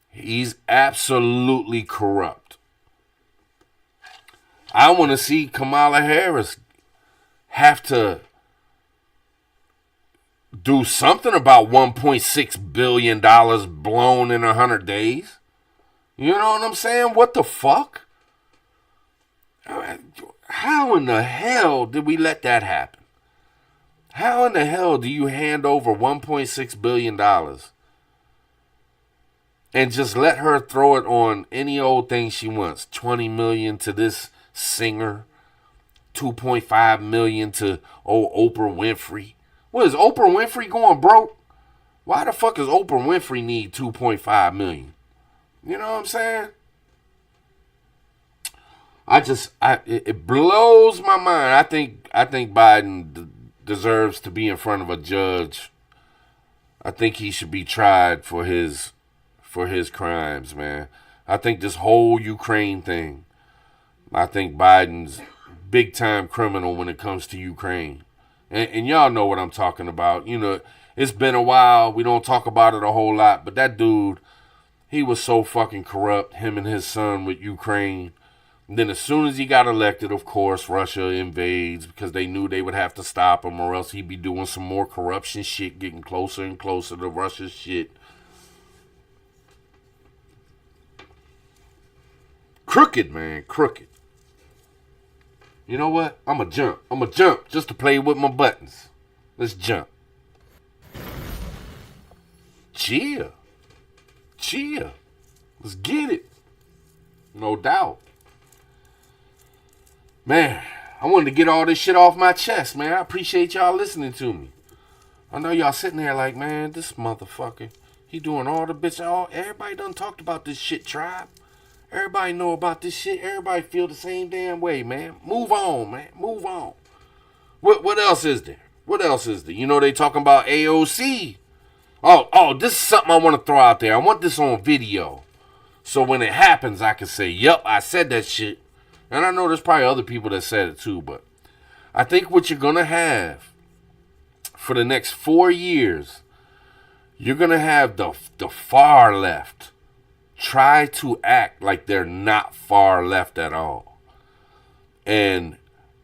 Speaker 1: He's absolutely corrupt. I want to see Kamala Harris have to do something about $1.6 billion blown in 100 days. You know what I'm saying? What the fuck? How in the hell did we let that happen? How in the hell do you hand over $1.6 billion and just let her throw it on any old thing she wants? $20 million to this singer, $2.5 million to Oprah Winfrey. What is Oprah Winfrey going broke? Why the fuck does Oprah Winfrey need $2.5 million? You know what I'm saying? It blows my mind. I think Biden deserves to be in front of a judge. I think he should be tried for his crimes, man. I think this whole Ukraine thing, I think Biden's big time criminal when it comes to Ukraine. And y'all know what I'm talking about. You know, it's been a while. We don't talk about it a whole lot. But that dude, he was so fucking corrupt, him and his son with Ukraine. And then as soon as he got elected, of course, Russia invades because they knew they would have to stop him or else he'd be doing some more corruption shit, getting closer and closer to Russia's shit. Crooked, man, crooked. You know what? I'm going to jump just to play with my buttons. Let's jump. Chill. Let's get it. No doubt. Man, I wanted to get all this shit off my chest, man. I appreciate y'all listening to me. I know y'all sitting there like, man, this motherfucker, he doing all the bitch. Everybody done talked about this shit, tribe. Everybody know about this shit. Everybody feel the same damn way, man. Move on, man. Move on. What else is there? What else is there? You know they talking about AOC. Oh, this is something I want to throw out there. I want this on video. So when it happens, I can say, yep, I said that shit. And I know there's probably other people that said it too, but I think what you're going to have for the next 4 years, you're going to have the far left try to act like they're not far left at all. And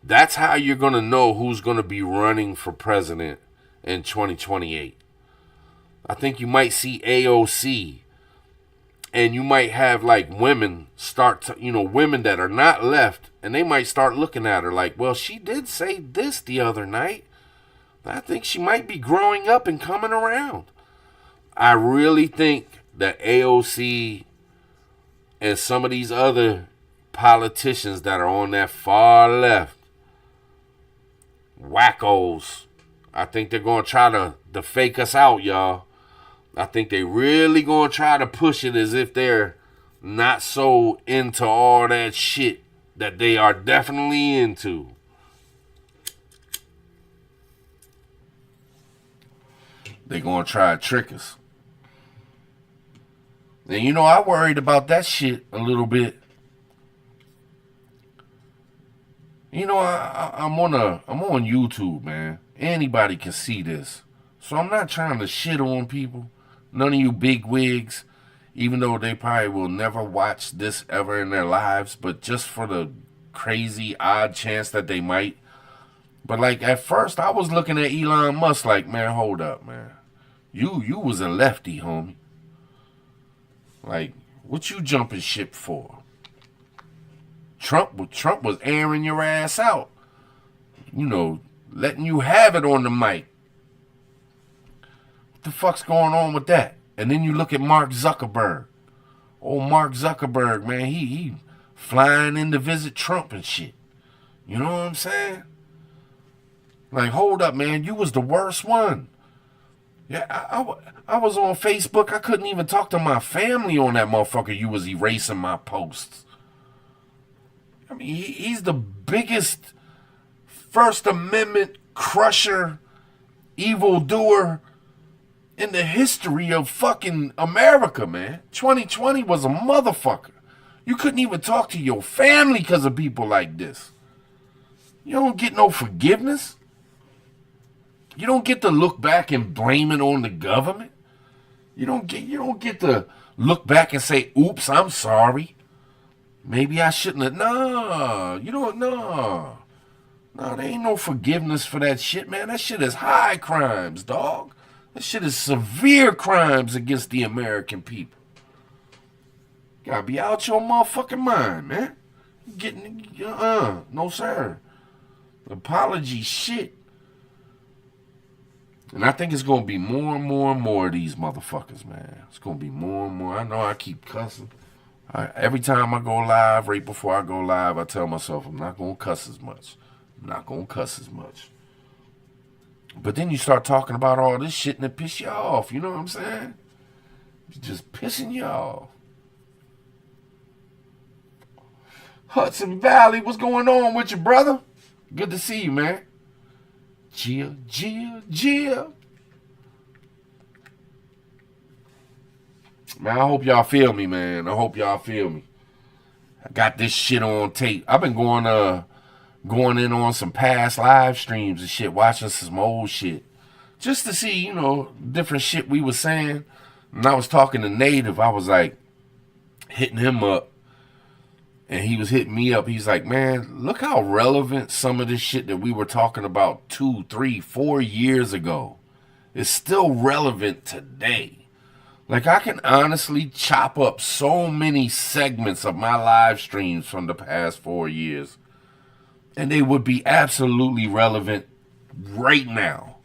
Speaker 1: that's how you're going to know who's going to be running for president in 2028. I think you might see AOC, and you might have like women start to, women that are not left, and they might start looking at her like, well, she did say this the other night. I think she might be growing up and coming around. I really think that AOC and some of these other politicians that are on that far left, wackos, I think they're going to try to fake us out, y'all. I think they really going to try to push it as if they're not so into all that shit that they are definitely into. They going to try to trick us. And I worried about that shit a little bit. I'm on YouTube, man. Anybody can see this. So I'm not trying to shit on people. None of you big wigs, even though they probably will never watch this ever in their lives, but just for the crazy odd chance that they might. But like at first I was looking at Elon Musk like, man, hold up, man. You was a lefty, homie. Like, what you jumping ship for? Trump was airing your ass out. Letting you have it on the mic. What the fuck's going on with that? And then you look at Mark Zuckerberg. Old Mark Zuckerberg, man, he flying in to visit Trump and shit. You know what I'm saying? Like, hold up, man, you was the worst one. Yeah, I was on Facebook. I couldn't even talk to my family on that motherfucker. You was erasing my posts. I mean, he's the biggest First Amendment crusher, evildoer in the history of fucking America, man. 2020 was a motherfucker. You couldn't even talk to your family because of people like this. You don't get no forgiveness. You don't get to look back and blame it on the government. You don't get to look back and say, oops, I'm sorry. Maybe I shouldn't have. No, you don't. No, there ain't no forgiveness for that shit, man. That shit is high crimes, dog. That shit is severe crimes against the American people. Gotta be out your motherfucking mind, man. Getting, no sir. Apology shit. And I think it's gonna be more and more and more of these motherfuckers, man. It's gonna be more and more. I know I keep cussing. Every time I go live, right before I go live, I tell myself I'm not gonna cuss as much. I'm not gonna cuss as much. But then you start talking about all this shit and it piss you off. You know what I'm saying? It's just pissing you off. Hudson Valley, what's going on with you, brother? Good to see you, man. Jill. Man, I hope y'all feel me, man. I hope y'all feel me. I got this shit on tape. I've been going in on some past live streams and shit, watching some old shit. Just to see, different shit we was saying. And I was talking to Native. I was like, hitting him up. And he was hitting me up. He's like, man, look how relevant some of this shit that we were talking about 2, 3, 4 years ago is still relevant today. Like, I can honestly chop up so many segments of my live streams from the past 4 years. And they would be absolutely relevant right now.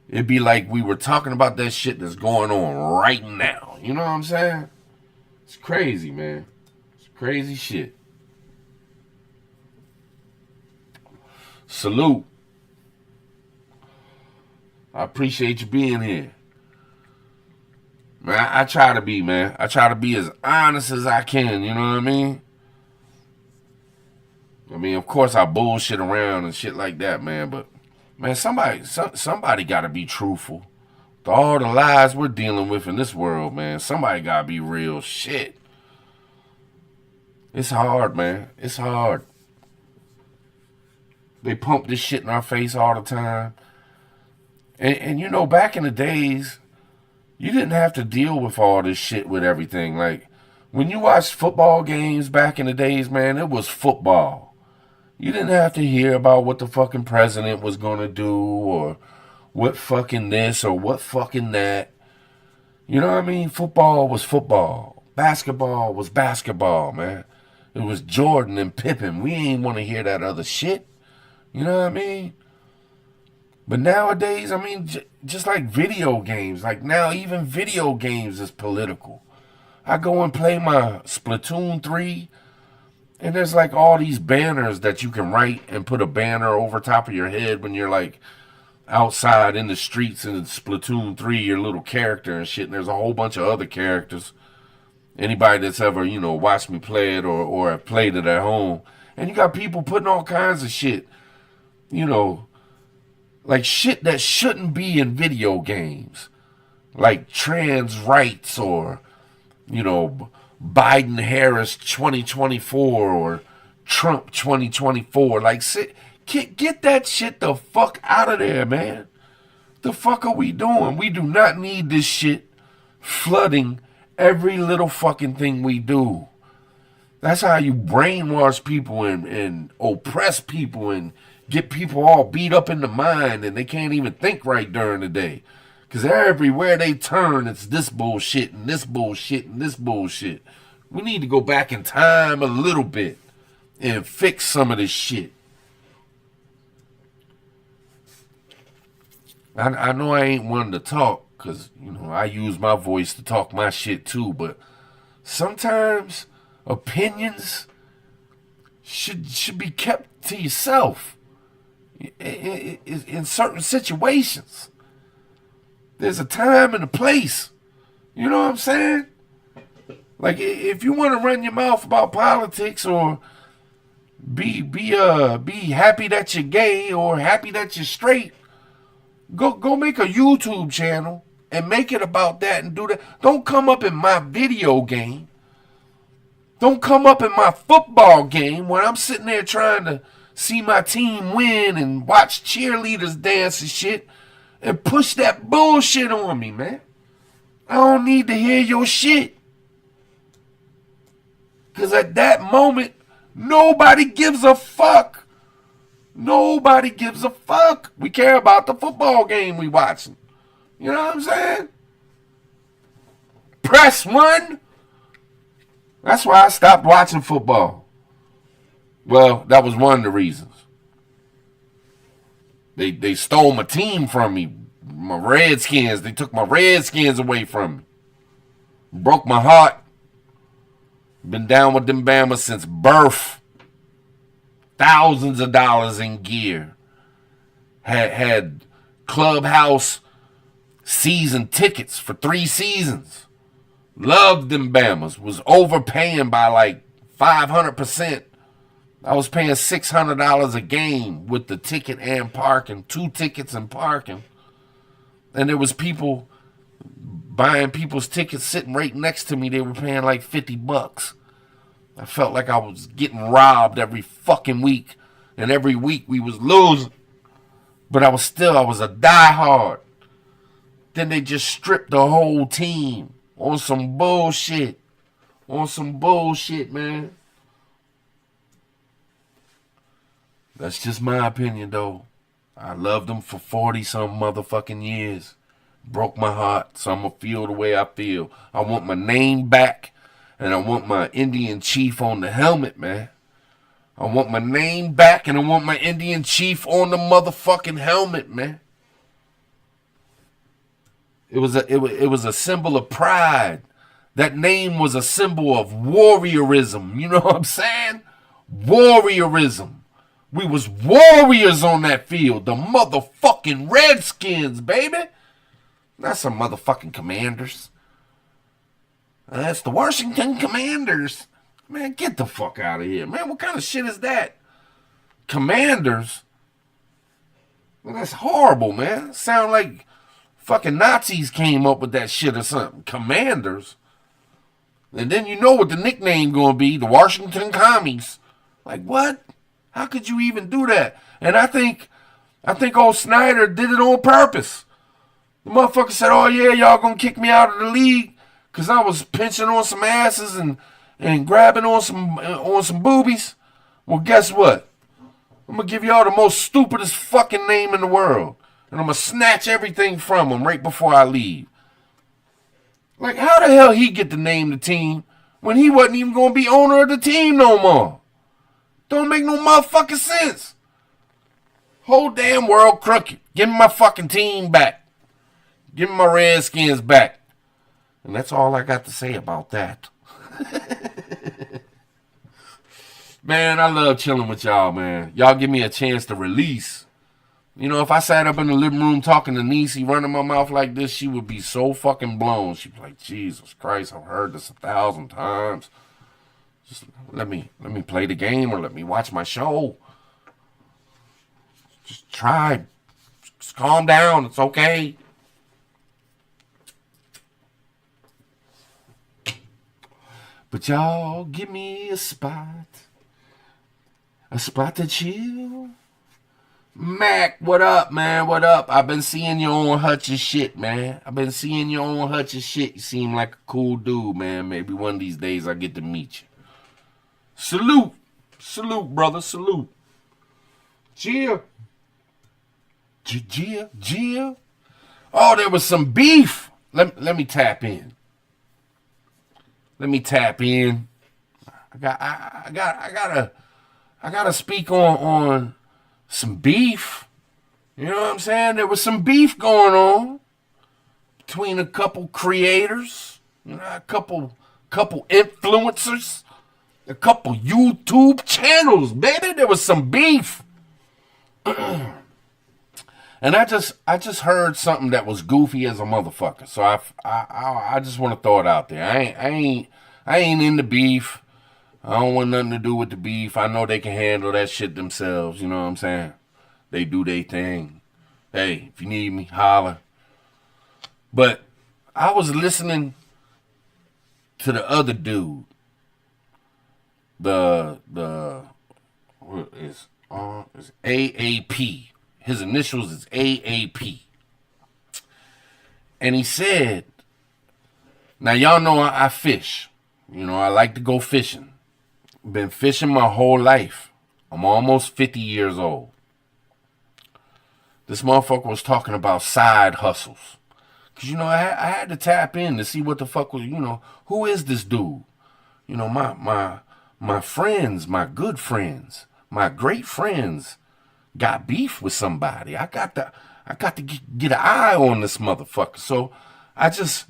Speaker 1: It'd be like we were talking about that shit that's going on right now. You know what I'm saying? It's crazy, man. Crazy shit. Salute. I appreciate you being here. Man, I try to be, man. I try to be as honest as I can, you know what I mean? I mean, of course I bullshit around and shit like that, man, but man, somebody got to be truthful. With all the lies we're dealing with in this world, man, somebody got to be real shit. It's hard, man. It's hard. They pump this shit in our face all the time. And back in the days, you didn't have to deal with all this shit with everything. Like, when you watched football games back in the days, man, it was football. You didn't have to hear about what the fucking president was going to do or what fucking this or what fucking that. You know what I mean? Football was football. Basketball was basketball, man. It was Jordan and Pippen. We ain't want to hear that other shit. You know what I mean? But nowadays, I mean, just like video games. Like now, even video games is political. I go and play my Splatoon 3, and there's like all these banners that you can write and put a banner over top of your head when you're like outside in the streets in Splatoon 3, your little character and shit. And there's a whole bunch of other characters. Anybody that's ever, watched me play it or have played it at home. And you got people putting all kinds of shit, like shit that shouldn't be in video games. Like trans rights or, Biden-Harris 2024 or Trump 2024. Like, get that shit the fuck out of there, man. The fuck are we doing? We do not need this shit flooding every little fucking thing we do. That's how you brainwash people and oppress people and get people all beat up in the mind and they can't even think right during the day. Because everywhere they turn, it's this bullshit and this bullshit and this bullshit. We need to go back in time a little bit and fix some of this shit. I know I ain't one to talk because, I use my voice to talk my shit too, but sometimes opinions should be kept to yourself in certain situations. There's a time and a place. You know what I'm saying? Like, if you want to run your mouth about politics or be happy that you're gay or happy that you're straight, go make a YouTube channel and make it about that and do that. Don't come up in my video game. Don't come up in my football game when I'm sitting there trying to see my team win and watch cheerleaders dance and shit and push that bullshit on me, man. I don't need to hear your shit. Because at that moment, nobody gives a fuck. Nobody gives a fuck. We care about the football game we watching. You know what I'm saying? Press 1. That's why I stopped watching football. Well, that was one of the reasons. They stole my team from me. My Redskins. They took my Redskins away from me. Broke my heart. Been down with them Bama since birth. Thousands of dollars in gear. Had clubhouse season tickets for 3 seasons. Loved them Bamas. Was overpaying by like 500%. I was paying $600 a game with the ticket and parking. 2 tickets and parking. And there was people buying people's tickets sitting right next to me. They were paying like $50. I felt like I was getting robbed every fucking week. And every week we was losing. But I was a diehard. Then they just stripped the whole team on some bullshit. On some bullshit, man. That's just my opinion, though. I loved them for 40-some motherfucking years. Broke my heart, so I'm going to feel the way I feel. I want my name back, and I want my Indian chief on the helmet, man. I want my name back, and I want my Indian chief on the motherfucking helmet, man. It was a symbol of pride. That name was a symbol of warriorism. You know what I'm saying? Warriorism. We was warriors on that field. The motherfucking Redskins, baby. Not some motherfucking Commanders. That's the Washington Commanders. Man, get the fuck out of here. Man, what kind of shit is that? Commanders? Man, that's horrible, man. Sound like fucking Nazis came up with that shit or something. Commanders? And then you know what the nickname gonna be. The Washington Commies. Like, what? How could you even do that? And I think old Snyder did it on purpose. The motherfucker said, oh yeah, y'all gonna kick me out of the league because I was pinching on some asses and grabbing on some boobies. Well, guess what? I'm gonna give y'all the most stupidest fucking name in the world. And I'm gonna snatch everything from them right before I leave. Like, how the hell he get to name the team when he wasn't even gonna be owner of the team no more? Don't make no motherfucking sense. Whole damn world crooked. Give me my fucking team back. Give me my Redskins back. And that's all I got to say about that. Man, I love chilling with y'all, man. Y'all give me a chance to release. You know, if I sat up in the living room talking to Niecy, running my mouth like this, she would be so fucking blown. She'd be like, Jesus Christ, I've heard this 1,000 times. Just let me play the game or let me watch my show. Just try. Just calm down. It's okay. But y'all give me a spot to chill. Mac, what up, man? What up? I've been seeing you on Hutch's shit, man. You seem like a cool dude, man. Maybe one of these days I get to meet you. Salute. Salute, brother. Salute. Gia. Gia. Oh, there was some beef. Let me tap in. I gotta speak on some beef. You know what I'm saying? There was some beef going on between a couple creators, you know, a couple influencers, a couple YouTube channels, baby. There was some beef. And I just heard something that was goofy as a motherfucker. So I just want to throw it out there. I ain't in the beef. I don't want nothing to do with the beef. I know they can handle that shit themselves. You know what I'm saying? They do their thing. Hey, if you need me, holler. But I was listening to the other dude. The what is AAP. His initials is AAP. And he said, now y'all know I fish. You know, I like to go fishing. Been fishing my whole life. I'm almost 50 years old. This motherfucker was talking about side hustles. Because, you know, I had to tap in to see what the fuck was, you know, who is this dude? You know, my friends, my good friends, my great friends got beef with somebody. I got to get an eye on this motherfucker. So I just,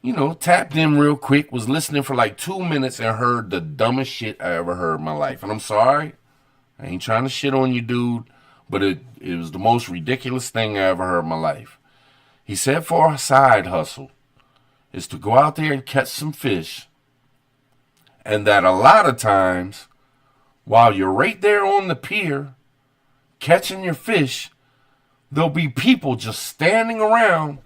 Speaker 1: you know, tapped in real quick, was listening for like 2 minutes and heard the dumbest shit I ever heard in my life. And I'm sorry, I ain't trying to shit on you, dude, but it was the most ridiculous thing I ever heard in my life. He said for a side hustle is to go out there and catch some fish, and that a lot of times, while you're right there on the pier catching your fish, there'll be people just standing around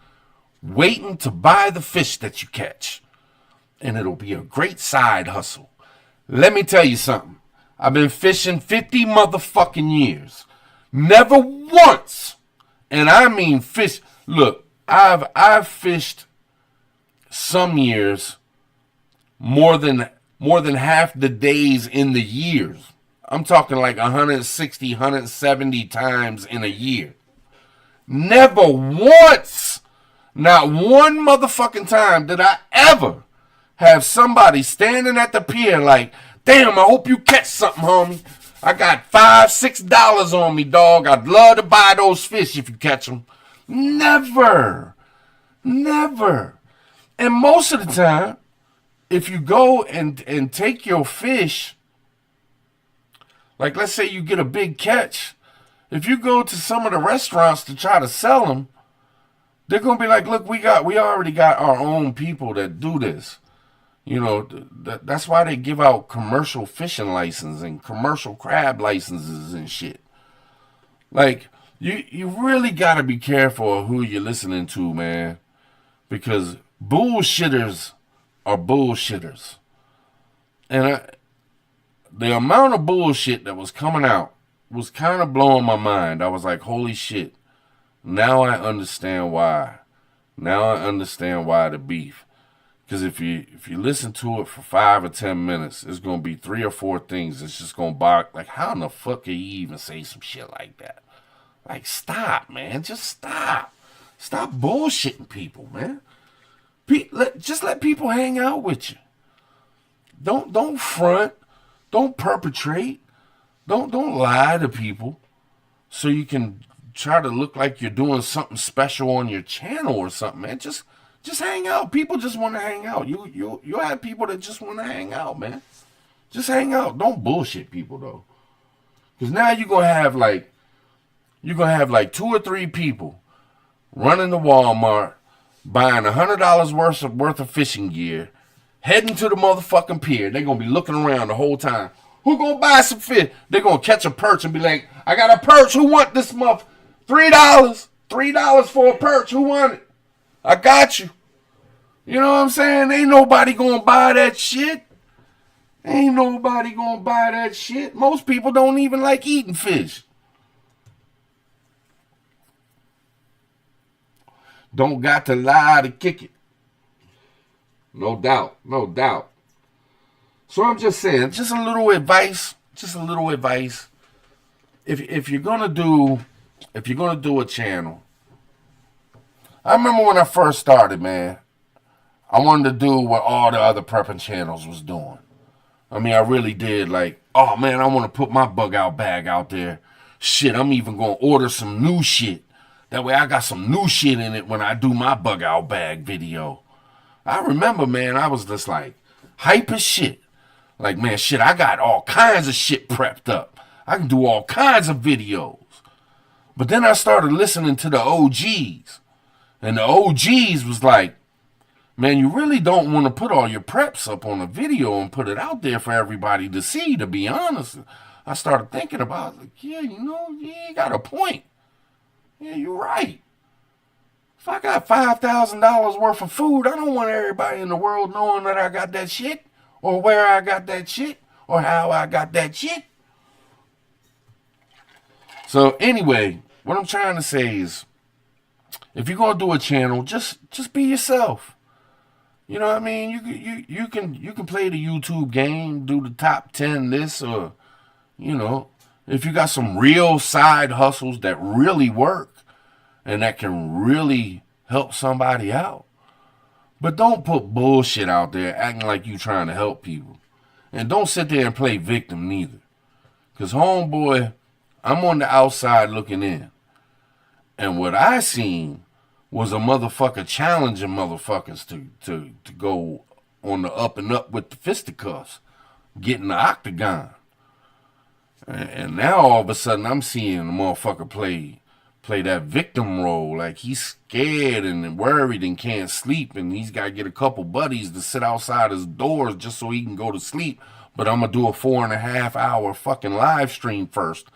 Speaker 1: waiting to buy the fish that you catch. And it'll be a great side hustle. Let me tell you something. I've been fishing 50 motherfucking years. Never once, and I mean fish. Look, I've fished some years more than half the days in the years. I'm talking like 160, 170 times in a year. Never once, not one motherfucking time did I ever have somebody standing at the pier like, damn, I hope you catch something, homie. I got $5, $6 on me, dog. I'd love to buy those fish if you catch them. Never. Never. And most of the time, if you go and take your fish, like let's say you get a big catch, if you go to some of the restaurants to try to sell them, they're going to be like, look, we already got our own people that do this. You know, that's why they give out commercial fishing licenses and commercial crab licenses and shit. Like, you really got to be careful of who you're listening to, man. Because bullshitters are bullshitters. And the amount of bullshit that was coming out was kind of blowing my mind. I was like, holy shit. Now I understand why. Now I understand why the beef. Because if you listen to it for 5 or 10 minutes, it's going to be 3 or 4 things. It's just going to bark. Like, how in the fuck can you even say some shit like that? Like, stop, man. Just stop. Stop bullshitting people, man. Just let people hang out with you. Don't front. Don't perpetrate. Don't lie to people so you can try to look like you're doing something special on your channel or something, man. Just hang out. People just want to hang out. You have people that just want to hang out, man. Just hang out. Don't bullshit people though. Because now you're gonna have like 2 or 3 people running to Walmart, buying $100 worth of fishing gear, heading to the motherfucking pier. They're gonna be looking around the whole time. Who gonna buy some fish? They're gonna catch a perch and be like, I got a perch. Who want this month? $3. $3 for a perch. Who want it? I got you. You know what I'm saying? Ain't nobody gonna buy that shit. Ain't nobody gonna buy that shit. Most people don't even like eating fish. Don't got to lie to kick it. No doubt. No doubt. So I'm just saying, just a little advice. Just a little advice. If you're gonna do a channel, I remember when I first started, man, I wanted to do what all the other prepping channels was doing. I mean, I really did. Like, oh man, I want to put my bug out bag out there. Shit, I'm even gonna order some new shit. That way I got some new shit in it when I do my bug out bag video. I remember, man, I was just like hype as shit. Like, man, shit, I got all kinds of shit prepped up. I can do all kinds of videos. But then I started listening to the OGs. And the OGs was like, man, you really don't want to put all your preps up on a video and put it out there for everybody to see, to be honest. I started thinking about it. Like, yeah, you got a point. Yeah, you're right. If I got $5,000 worth of food, I don't want everybody in the world knowing that I got that shit, or where I got that shit, or how I got that shit. So anyway, what I'm trying to say is, if you're gonna do a channel, just be yourself. You know what I mean? You can play the YouTube game, do the top 10 this, or if you got some real side hustles that really work and that can really help somebody out. But don't put bullshit out there acting like you trying to help people. And don't sit there and play victim neither. Because homeboy, I'm on the outside looking in. And what I seen was a motherfucker challenging motherfuckers to go on the up and up with the fisticuffs, getting the octagon. And now all of a sudden I'm seeing the motherfucker play that victim role, like he's scared and worried and can't sleep, and he's got to get a couple buddies to sit outside his doors just so he can go to sleep. But I'm going to do a 4.5 hour fucking live stream first.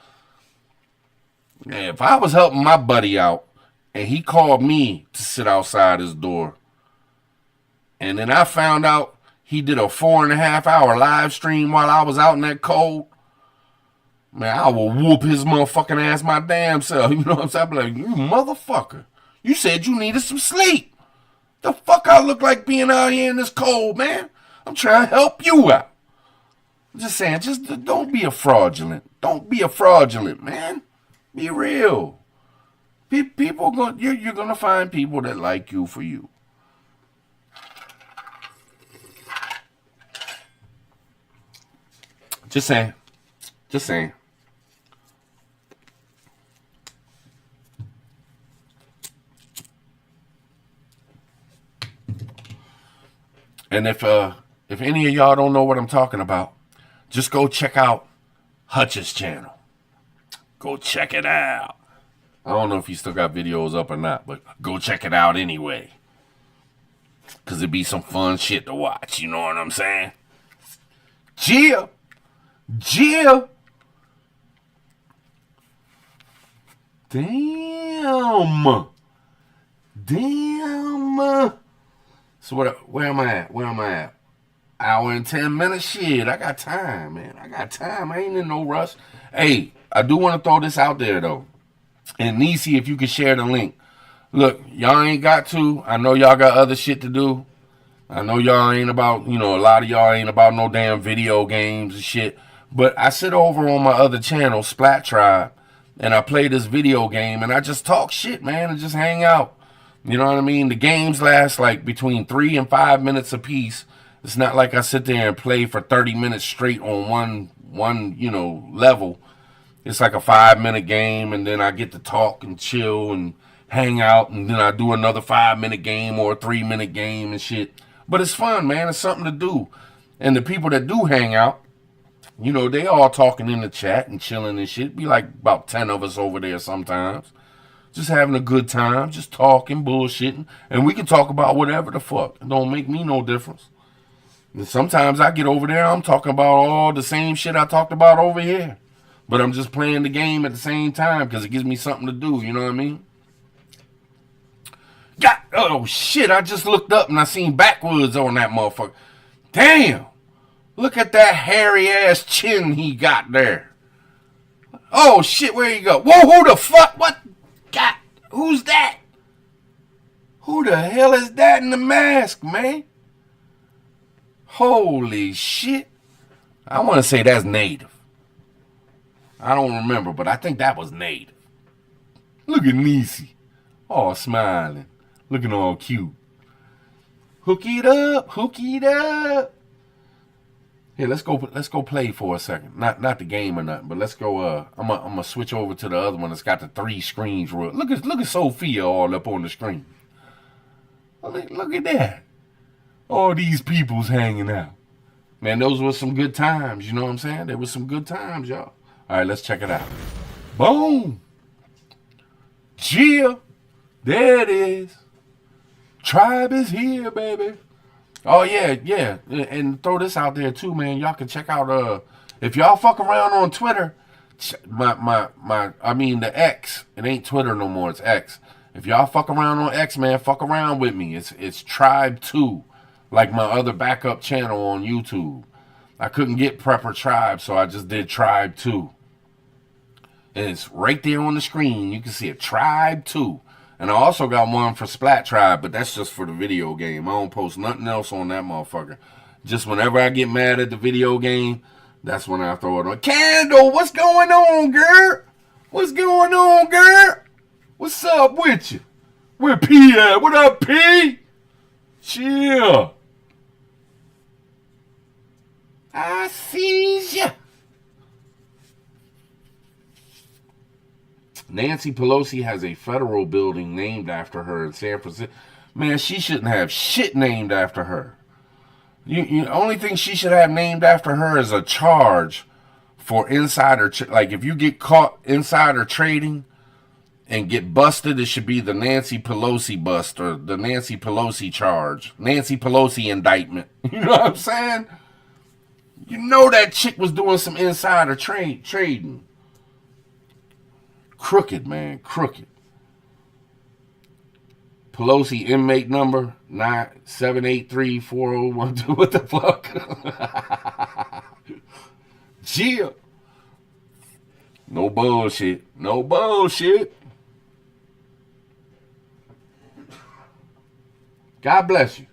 Speaker 1: And if I was helping my buddy out and he called me to sit outside his door, and then I found out he did a 4.5 hour live stream while I was out in that cold, man, I will whoop his motherfucking ass my damn self. You know what I'm saying? I'm like, you motherfucker. You said you needed some sleep. The fuck I look like being out here in this cold, man? I'm trying to help you out. I'm just saying, just don't be a fraudulent. Don't be a fraudulent, man. Be real. People you're gonna find people that like you for you. Just saying. Just saying. And if any of y'all don't know what I'm talking about, just go check out Hutch's channel. Go check it out. I don't know if he still got videos up or not, but go check it out anyway. Because it'd be some fun shit to watch, you know what I'm saying? Jill. Damn. So where am I at? Hour and 10 minutes? Shit, I got time, man. I got time. I ain't in no rush. Hey, I do want to throw this out there, though. And Nisi, if you could share the link. Look, y'all ain't got to. I know y'all got other shit to do. I know y'all ain't about, a lot of y'all ain't about no damn video games and shit. But I sit over on my other channel, Splat Tribe, and I play this video game, and I just talk shit, man, and just hang out. You know what I mean? The games last like between 3 and 5 minutes apiece. It's not like I sit there and play for 30 minutes straight on one level. It's like a 5-minute game, and then I get to talk and chill and hang out, and then I do another 5-minute game or a 3-minute game and shit. But it's fun, man. It's something to do. And the people that do hang out, they all talking in the chat and chilling and shit. Be like about 10 of us over there sometimes. Just having a good time, just talking, bullshitting. And we can talk about whatever the fuck. It don't make me no difference. And sometimes I get over there, I'm talking about all the same shit I talked about over here. But I'm just playing the game at the same time because it gives me something to do, you know what I mean? Oh shit, I just looked up and I seen backwoods on that motherfucker. Damn! Look at that hairy ass chin he got there. Oh shit, where you go? Whoa, who the fuck? What? God, who's that? Who the hell is that in the mask, man? Holy shit. I want to say that's native. I don't remember, but I think that was native. Look at Nisi. All smiling. Looking all cute. Hook it up. Here, let's go play for a second. Not the game or nothing, but let's go. I'm gonna switch over to the other one that's got the 3 screens. Look at Sophia all up on the screen. Look at that. All these people's hanging out. Man, those were some good times. You know what I'm saying? There was some good times, y'all. All right, let's check it out. Boom. Jill. There it is. Tribe is here, baby. Oh, yeah. And throw this out there, too, man. Y'all can check out, if y'all fuck around on Twitter, the X, it ain't Twitter no more, it's X. If y'all fuck around on X, man, fuck around with me. It's Tribe 2, like my other backup channel on YouTube. I couldn't get Prepper Tribe, so I just did Tribe 2. And it's right there on the screen. You can see it, Tribe 2. And I also got one for Splat Tribe, but that's just for the video game. I don't post nothing else on that motherfucker. Just whenever I get mad at the video game, that's when I throw it on. Candle, what's going on, girl? What's going on, girl? What's up with you? Where P at? What up, P? Chill. I see ya. Nancy Pelosi has a federal building named after her in San Francisco. Man, she shouldn't have shit named after her. The only thing she should have named after her is a charge for insider. Like, if you get caught insider trading and get busted, it should be the Nancy Pelosi bust or the Nancy Pelosi charge. Nancy Pelosi indictment. You know what I'm saying? You know that chick was doing some insider trading. Crooked, man. Crooked. Pelosi inmate number 7834012. What the fuck? Jill. No bullshit. No bullshit. God bless you.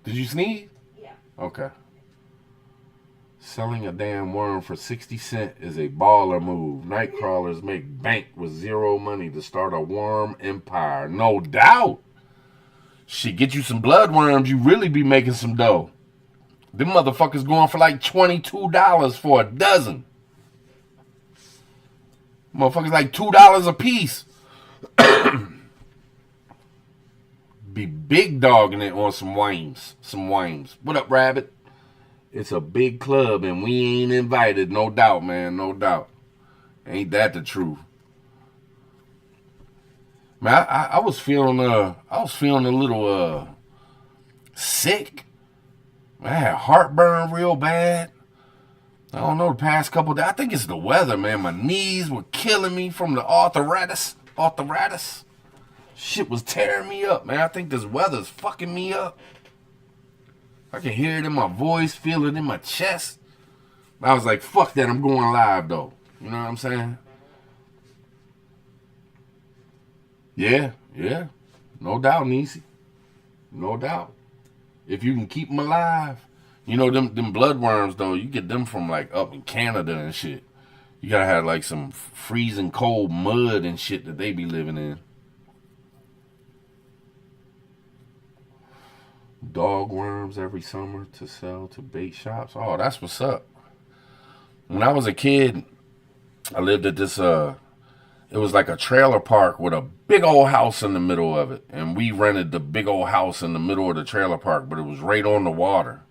Speaker 1: Did you sneeze? Yeah. Okay. Selling a damn worm for 60 cents is a baller move. Night crawlers make bank with zero money to start a worm empire. No doubt. Shit, get you some blood worms, you really be making some dough. Them motherfuckers going for like $22 for a dozen. Motherfuckers like $2 a piece. Be big dogging it on some wines. Some wines. What up, Rabbit? It's a big club and we ain't invited, no doubt, man, no doubt. Ain't that the truth? Man, I was feeling a little sick. I had heartburn real bad. I don't know, the past couple of days. I think it's the weather, man. My knees were killing me from the arthritis. Shit was tearing me up, man. I think this weather's fucking me up. I can hear it in my voice, feel it in my chest. I was like, fuck that, I'm going live, though. You know what I'm saying? Yeah. No doubt, Niecy. No doubt. If you can keep them alive. You know, them bloodworms, though, you get them from, like, up in Canada and shit. You gotta have, like, some freezing cold mud and shit that they be living in. Dog worms every summer to sell to bait shops. Oh, that's what's up. When I was a kid, I lived at this, it was like a trailer park with a big old house in the middle of it. And we rented the big old house in the middle of the trailer park, but it was right on the water.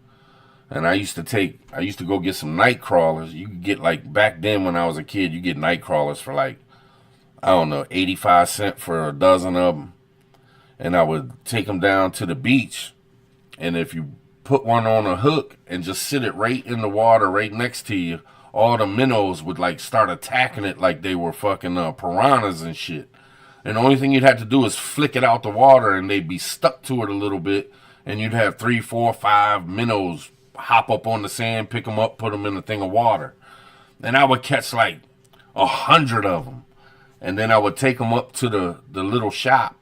Speaker 1: And I used to go get some night crawlers. You could get, like, back then when I was a kid, you get night crawlers for, like, I don't know, 85 cents for a dozen of them. And I would take them down to the beach. And if you put one on a hook and just sit it right in the water right next to you, all the minnows would, like, start attacking it like they were fucking piranhas and shit. And the only thing you'd have to do is flick it out the water and they'd be stuck to it a little bit. And you'd have 3, 4, 5 minnows hop up on the sand, pick them up, put them in a thing of water. And I would catch like 100 of them. And then I would take them up to the little shop.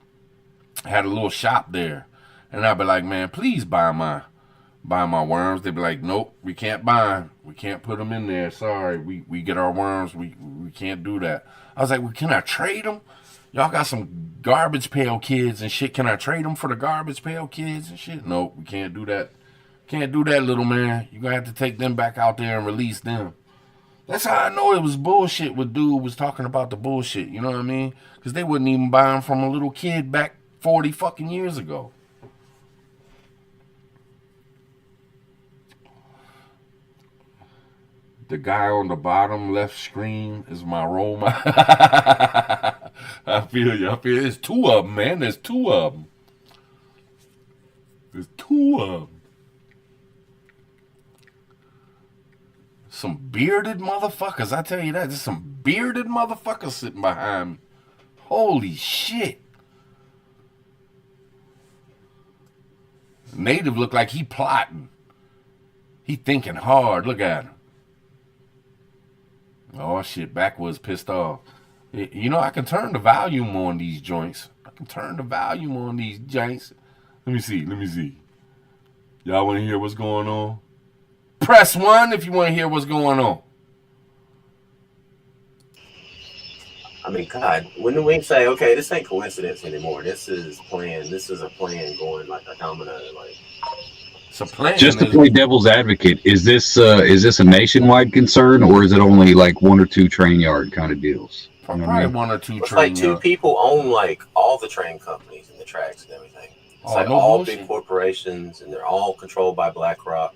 Speaker 1: I had a little shop there. And I'd be like, man, please buy my worms. They'd be like, nope, we can't buy them. We can't put them in there. Sorry, we get our worms. We can't do that. I was like, well, can I trade them? Y'all got some garbage pail kids and shit. Can I trade them for the garbage pail kids and shit? Nope, we can't do that. Can't do that, little man. You're going to have to take them back out there and release them. That's how I know it was bullshit when dude was talking about the bullshit. You know what I mean? Because they wouldn't even buy them from a little kid back 40 fucking years ago. The guy on the bottom left screen is my role model. I feel you. There's two of them, man. There's two of them. Some bearded motherfuckers. I tell you that. There's some bearded motherfuckers sitting behind me. Holy shit. Native look like he plotting. He thinking hard. Look at him. Oh shit, Backwoods pissed off. You know, I can turn the volume on these joints. I can turn the volume on these joints. Let me see. Y'all want to hear what's going on? Press 1 if you want to hear what's going on.
Speaker 2: I mean, God, when do we say, okay, this ain't coincidence anymore? This is planned. This is a plan going like a domino. Like,
Speaker 1: it's a plan.
Speaker 3: Just to play devil's advocate, is this a nationwide concern, or is it only like 1 or 2 train yard kind of deals?
Speaker 1: Probably I mean? 1 or 2
Speaker 2: it's
Speaker 1: train
Speaker 2: like 2 people own like all the train companies and the tracks and everything. It's like
Speaker 1: no
Speaker 2: all
Speaker 1: bullshit.
Speaker 2: Big corporations, and they're all controlled by BlackRock.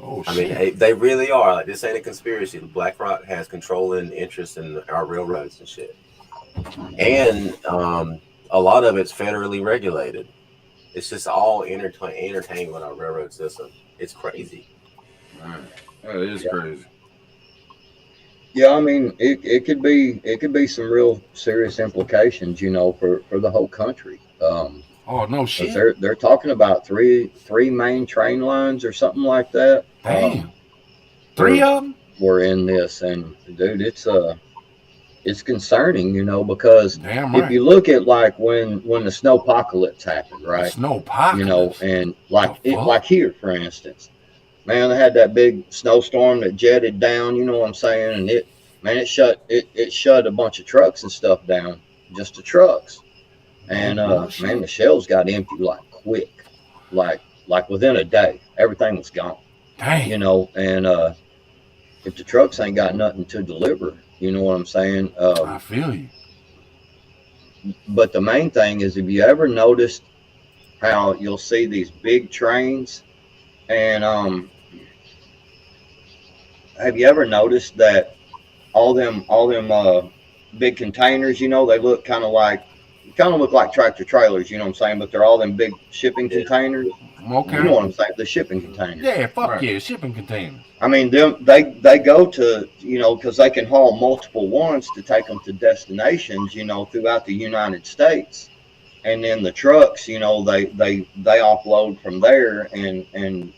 Speaker 1: Oh,
Speaker 2: I
Speaker 1: shit.
Speaker 2: mean, they really are. Like, this ain't a conspiracy. BlackRock has controlling interest in our railroads and shit. And a lot of it's federally regulated. It's just all entertained with our railroad system. It's crazy.
Speaker 1: Right. That is crazy.
Speaker 4: Yeah, I mean, it could be some real serious implications, you know, for the whole country.
Speaker 1: Oh no shit!
Speaker 4: They're talking about three main train lines or something like that.
Speaker 1: Damn, 3 of them
Speaker 4: were in this, and dude, it's concerning, you know, because if you look at like when the snowpocalypse happened, right?
Speaker 1: The snowpocalypse,
Speaker 4: you know, and like here, for instance, man, they had that big snowstorm that jetted down. You know what I'm saying? And it shut a bunch of trucks and stuff down, just the trucks. And man, the shelves got empty like quick, like within a day, everything was gone.
Speaker 1: Dang.
Speaker 4: You know, and if the trucks ain't got nothing to deliver, you know what I'm saying?
Speaker 1: I feel you.
Speaker 4: But the main thing is, have you ever noticed how you'll see these big trains, and have you ever noticed that all them big containers, you know, they look kind of look like tractor trailers, you know what I'm saying? But they're all them big shipping containers.
Speaker 1: Okay.
Speaker 4: You know what I'm saying? The shipping containers.
Speaker 1: Yeah, fuck yeah, shipping containers.
Speaker 4: I mean, they go to, you know, because they can haul multiple ones to take them to destinations, you know, throughout the United States. And then the trucks, you know, they offload from there and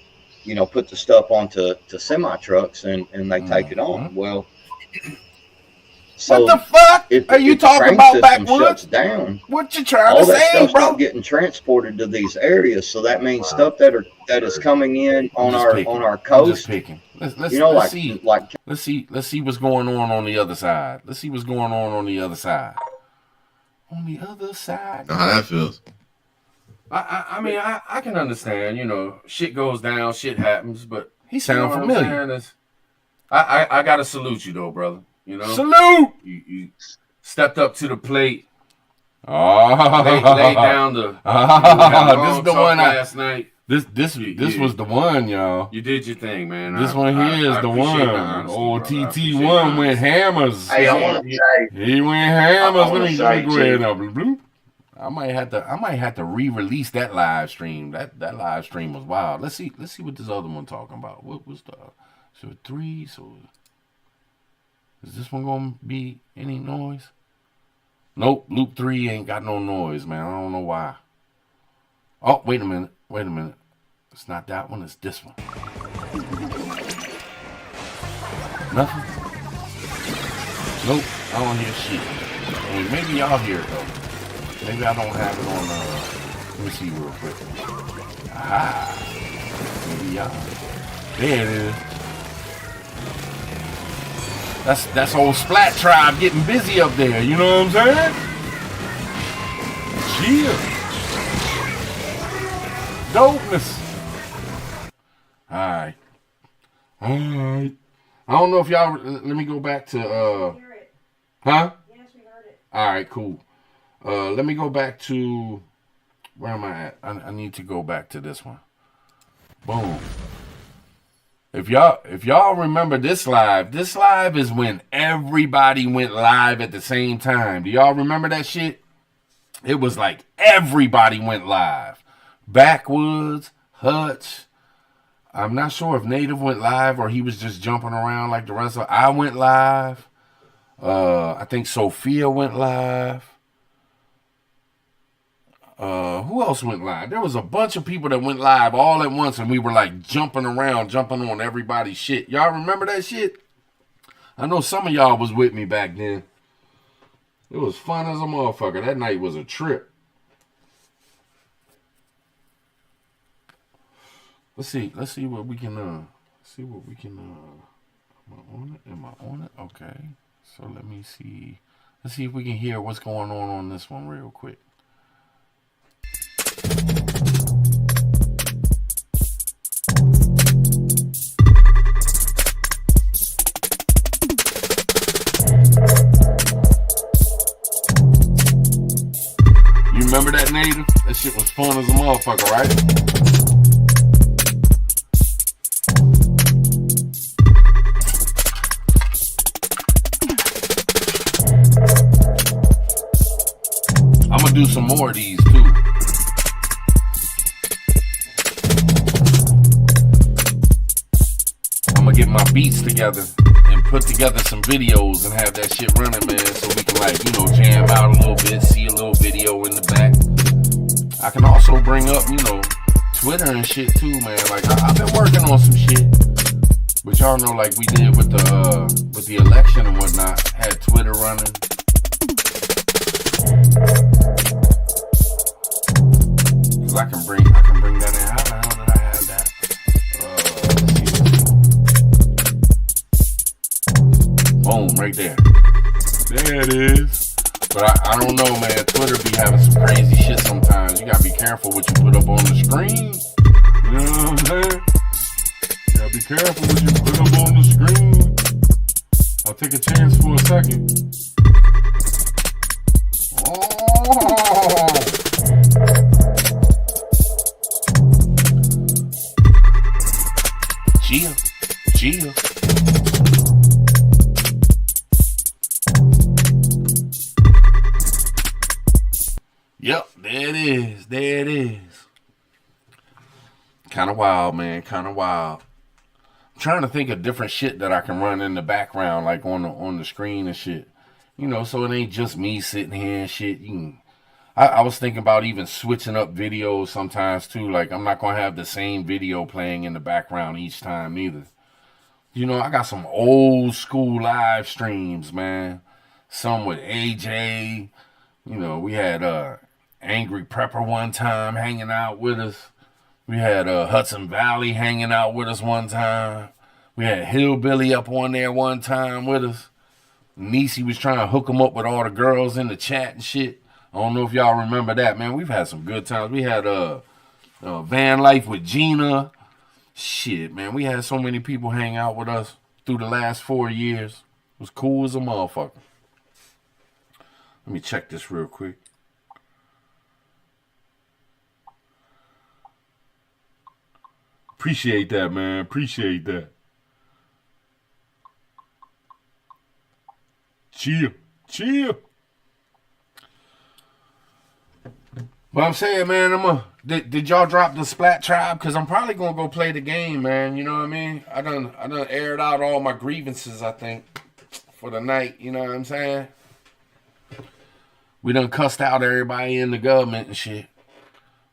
Speaker 4: you know, put the stuff onto semi trucks and they take it on. Well, so
Speaker 1: what the fuck are you talking about, Backwoods?
Speaker 4: Shuts down,
Speaker 1: what you trying
Speaker 4: to
Speaker 1: say,
Speaker 4: that stuff's
Speaker 1: bro?
Speaker 4: not getting transported to these areas, so that means stuff that is coming in on our coast.
Speaker 1: I'm just picking. Let's
Speaker 4: you know,
Speaker 1: let's see what's going on the other side. Let's see what's going on the other side. On the other side.
Speaker 5: How that feels.
Speaker 1: I mean, I can understand, you know, shit goes down, shit happens, but he sounds familiar. I gotta salute you though, brother. You know, salute. You stepped up to the plate. Oh, laid down the. This is the one last night. This was the one, y'all. You did your thing, man. This one here is the one. Old TT1 went hammers.
Speaker 4: Hey, I want to say
Speaker 1: he went hammers. Let me go ahead now. I might have to re-release that live stream. That live stream was wild. Let's see what this other one talking about. What was the 3? So is this one gonna be any noise? Nope, loop 3 ain't got no noise, man. I don't know why. Oh, wait a minute. It's not that one, it's this one. Nothing? Nope, I don't hear shit. I mean, maybe y'all hear it though. Maybe I don't have it on, let me see real quick. Aha. Maybe y'all. There it is. That's old Splat Tribe getting busy up there, you know what I'm saying? Chill. Dopeness. Alright. I don't know if y'all, let me go back to, huh?
Speaker 6: Yes, we heard it.
Speaker 1: Alright, cool. Let me go back to, where am I at? I need to go back to this one. Boom. If y'all remember this live is when everybody went live at the same time. Do y'all remember that shit? It was like everybody went live. Backwoods, Hutch. I'm not sure if Native went live or he was just jumping around like the rest of. I went live. I think Sophia went live. Who else went live? There was a bunch of people that went live all at once, and we were like jumping around, jumping on everybody's shit. Y'all remember that shit? I know some of y'all was with me back then. It was fun as a motherfucker. That night was a trip. Let's see what we can am I on it? Am I on it? Okay. So let me see. Let's see if we can hear what's going on this one real quick. You remember that, Native? That shit was fun as a motherfucker, right? I'm gonna do some more of these too. I'm gonna get my beats together and put together some videos and have that shit running, man, so we can, like, you know, jam out a little bit, see a little video in the back. I can also bring up, you know, Twitter and shit too, man. Like, I've been working on some shit, but y'all know, like we did with the election and whatnot, had Twitter running. Cause I can bring that in. How the hell did I have that? Boom, right there. There it is. But I don't know, man. Twitter be having some crazy shit sometimes. You gotta be careful what you put up on the screen. You know what I'm saying? You gotta be careful what you put up on the screen. I'll take a chance for a second. Oh. Gia. Yep, there it is. Kind of wild, man, kind of wild. I'm trying to think of different shit that I can run in the background, like on the screen and shit. You know, so it ain't just me sitting here and shit. I was thinking about even switching up videos sometimes too. Like, I'm not going to have the same video playing in the background each time either. You know, I got some old school live streams, man. Some with AJ. You know, we had Angry Prepper one time hanging out with us. We had Hudson Valley hanging out with us one time. We had Hillbilly up on there one time with us. Niecy was trying to hook him up with all the girls in the chat and shit. I don't know if y'all remember that, man. We've had some good times. We had Van Life with Gina. Shit, man. We had so many people hang out with us through the last 4 years. It was cool as a motherfucker. Let me check this real quick. Appreciate that, man. Appreciate that. Chill. But I'm saying, man, did y'all drop the Splat Tribe? Because I'm probably going to go play the game, man. You know what I mean? I done aired out all my grievances, I think, for the night. You know what I'm saying? We done cussed out everybody in the government and shit.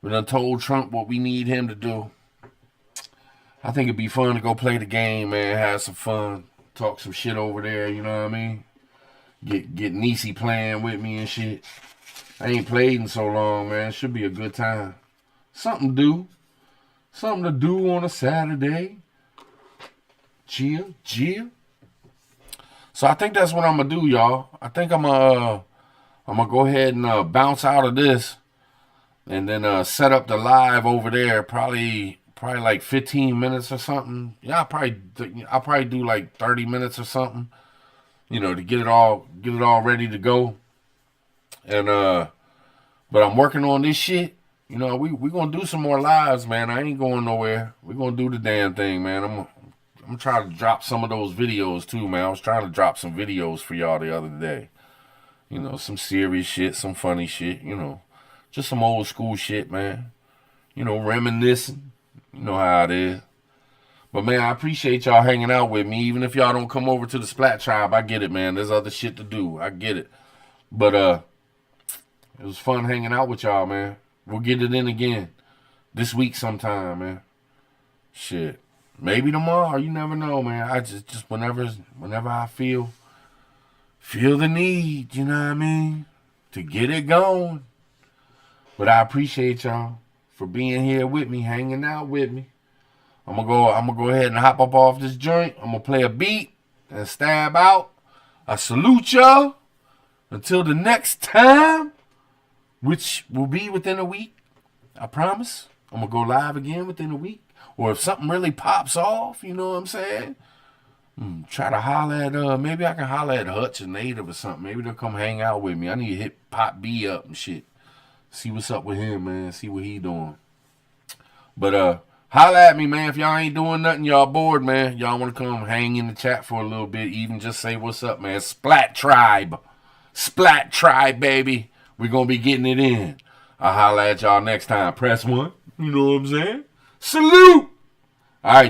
Speaker 1: We done told Trump what we need him to do. I think it'd be fun to go play the game, man. Have some fun. Talk some shit over there, you know what I mean? Get Niecy playing with me and shit. I ain't played in so long, man. Should be a good time. Something to do on a Saturday. Chill. So I think that's what I'm gonna do, y'all. I think I'm gonna go ahead and bounce out of this, and then set up the live over there. Probably like 15 minutes or something. Yeah, I'll probably do like 30 minutes or something. You know, to get it all ready to go. And but I'm working on this shit. You know, we gonna do some more lives, man. I ain't going nowhere. We gonna do the damn thing, man. I'm trying to drop some of those videos too, man. I was trying to drop some videos for y'all the other day. You know, some serious shit, some funny shit, you know. Just some old school shit, man. You know, reminiscing. You know how it is. But man, I appreciate y'all hanging out with me. Even if y'all don't come over to the Splat Tribe, I get it, man. There's other shit to do. I get it. But it was fun hanging out with y'all, man. We'll get it in again this week sometime, man. Shit. Maybe tomorrow. You never know, man. I just whenever I feel the need, you know what I mean, to get it going. But I appreciate y'all for being here with me, hanging out with me. I'm gonna go ahead and hop up off this joint. I'm gonna play a beat and stab out. I salute y'all. Until the next time, which will be within a week, I promise. I'm gonna go live again within a week. Or if something really pops off, you know what I'm saying? Try to holler at, maybe I can holler at Hutch or Native or something. Maybe they'll come hang out with me. I need to hit Pop B up and shit. See what's up with him, man. See what he doing. But, holla at me, man. If y'all ain't doing nothing, y'all bored, man. Y'all want to come hang in the chat for a little bit. Even just say what's up, man. Splat Tribe. Splat Tribe, baby. We're going to be getting it in. I'll holla at y'all next time. Press 1. You know what I'm saying? Salute. All right.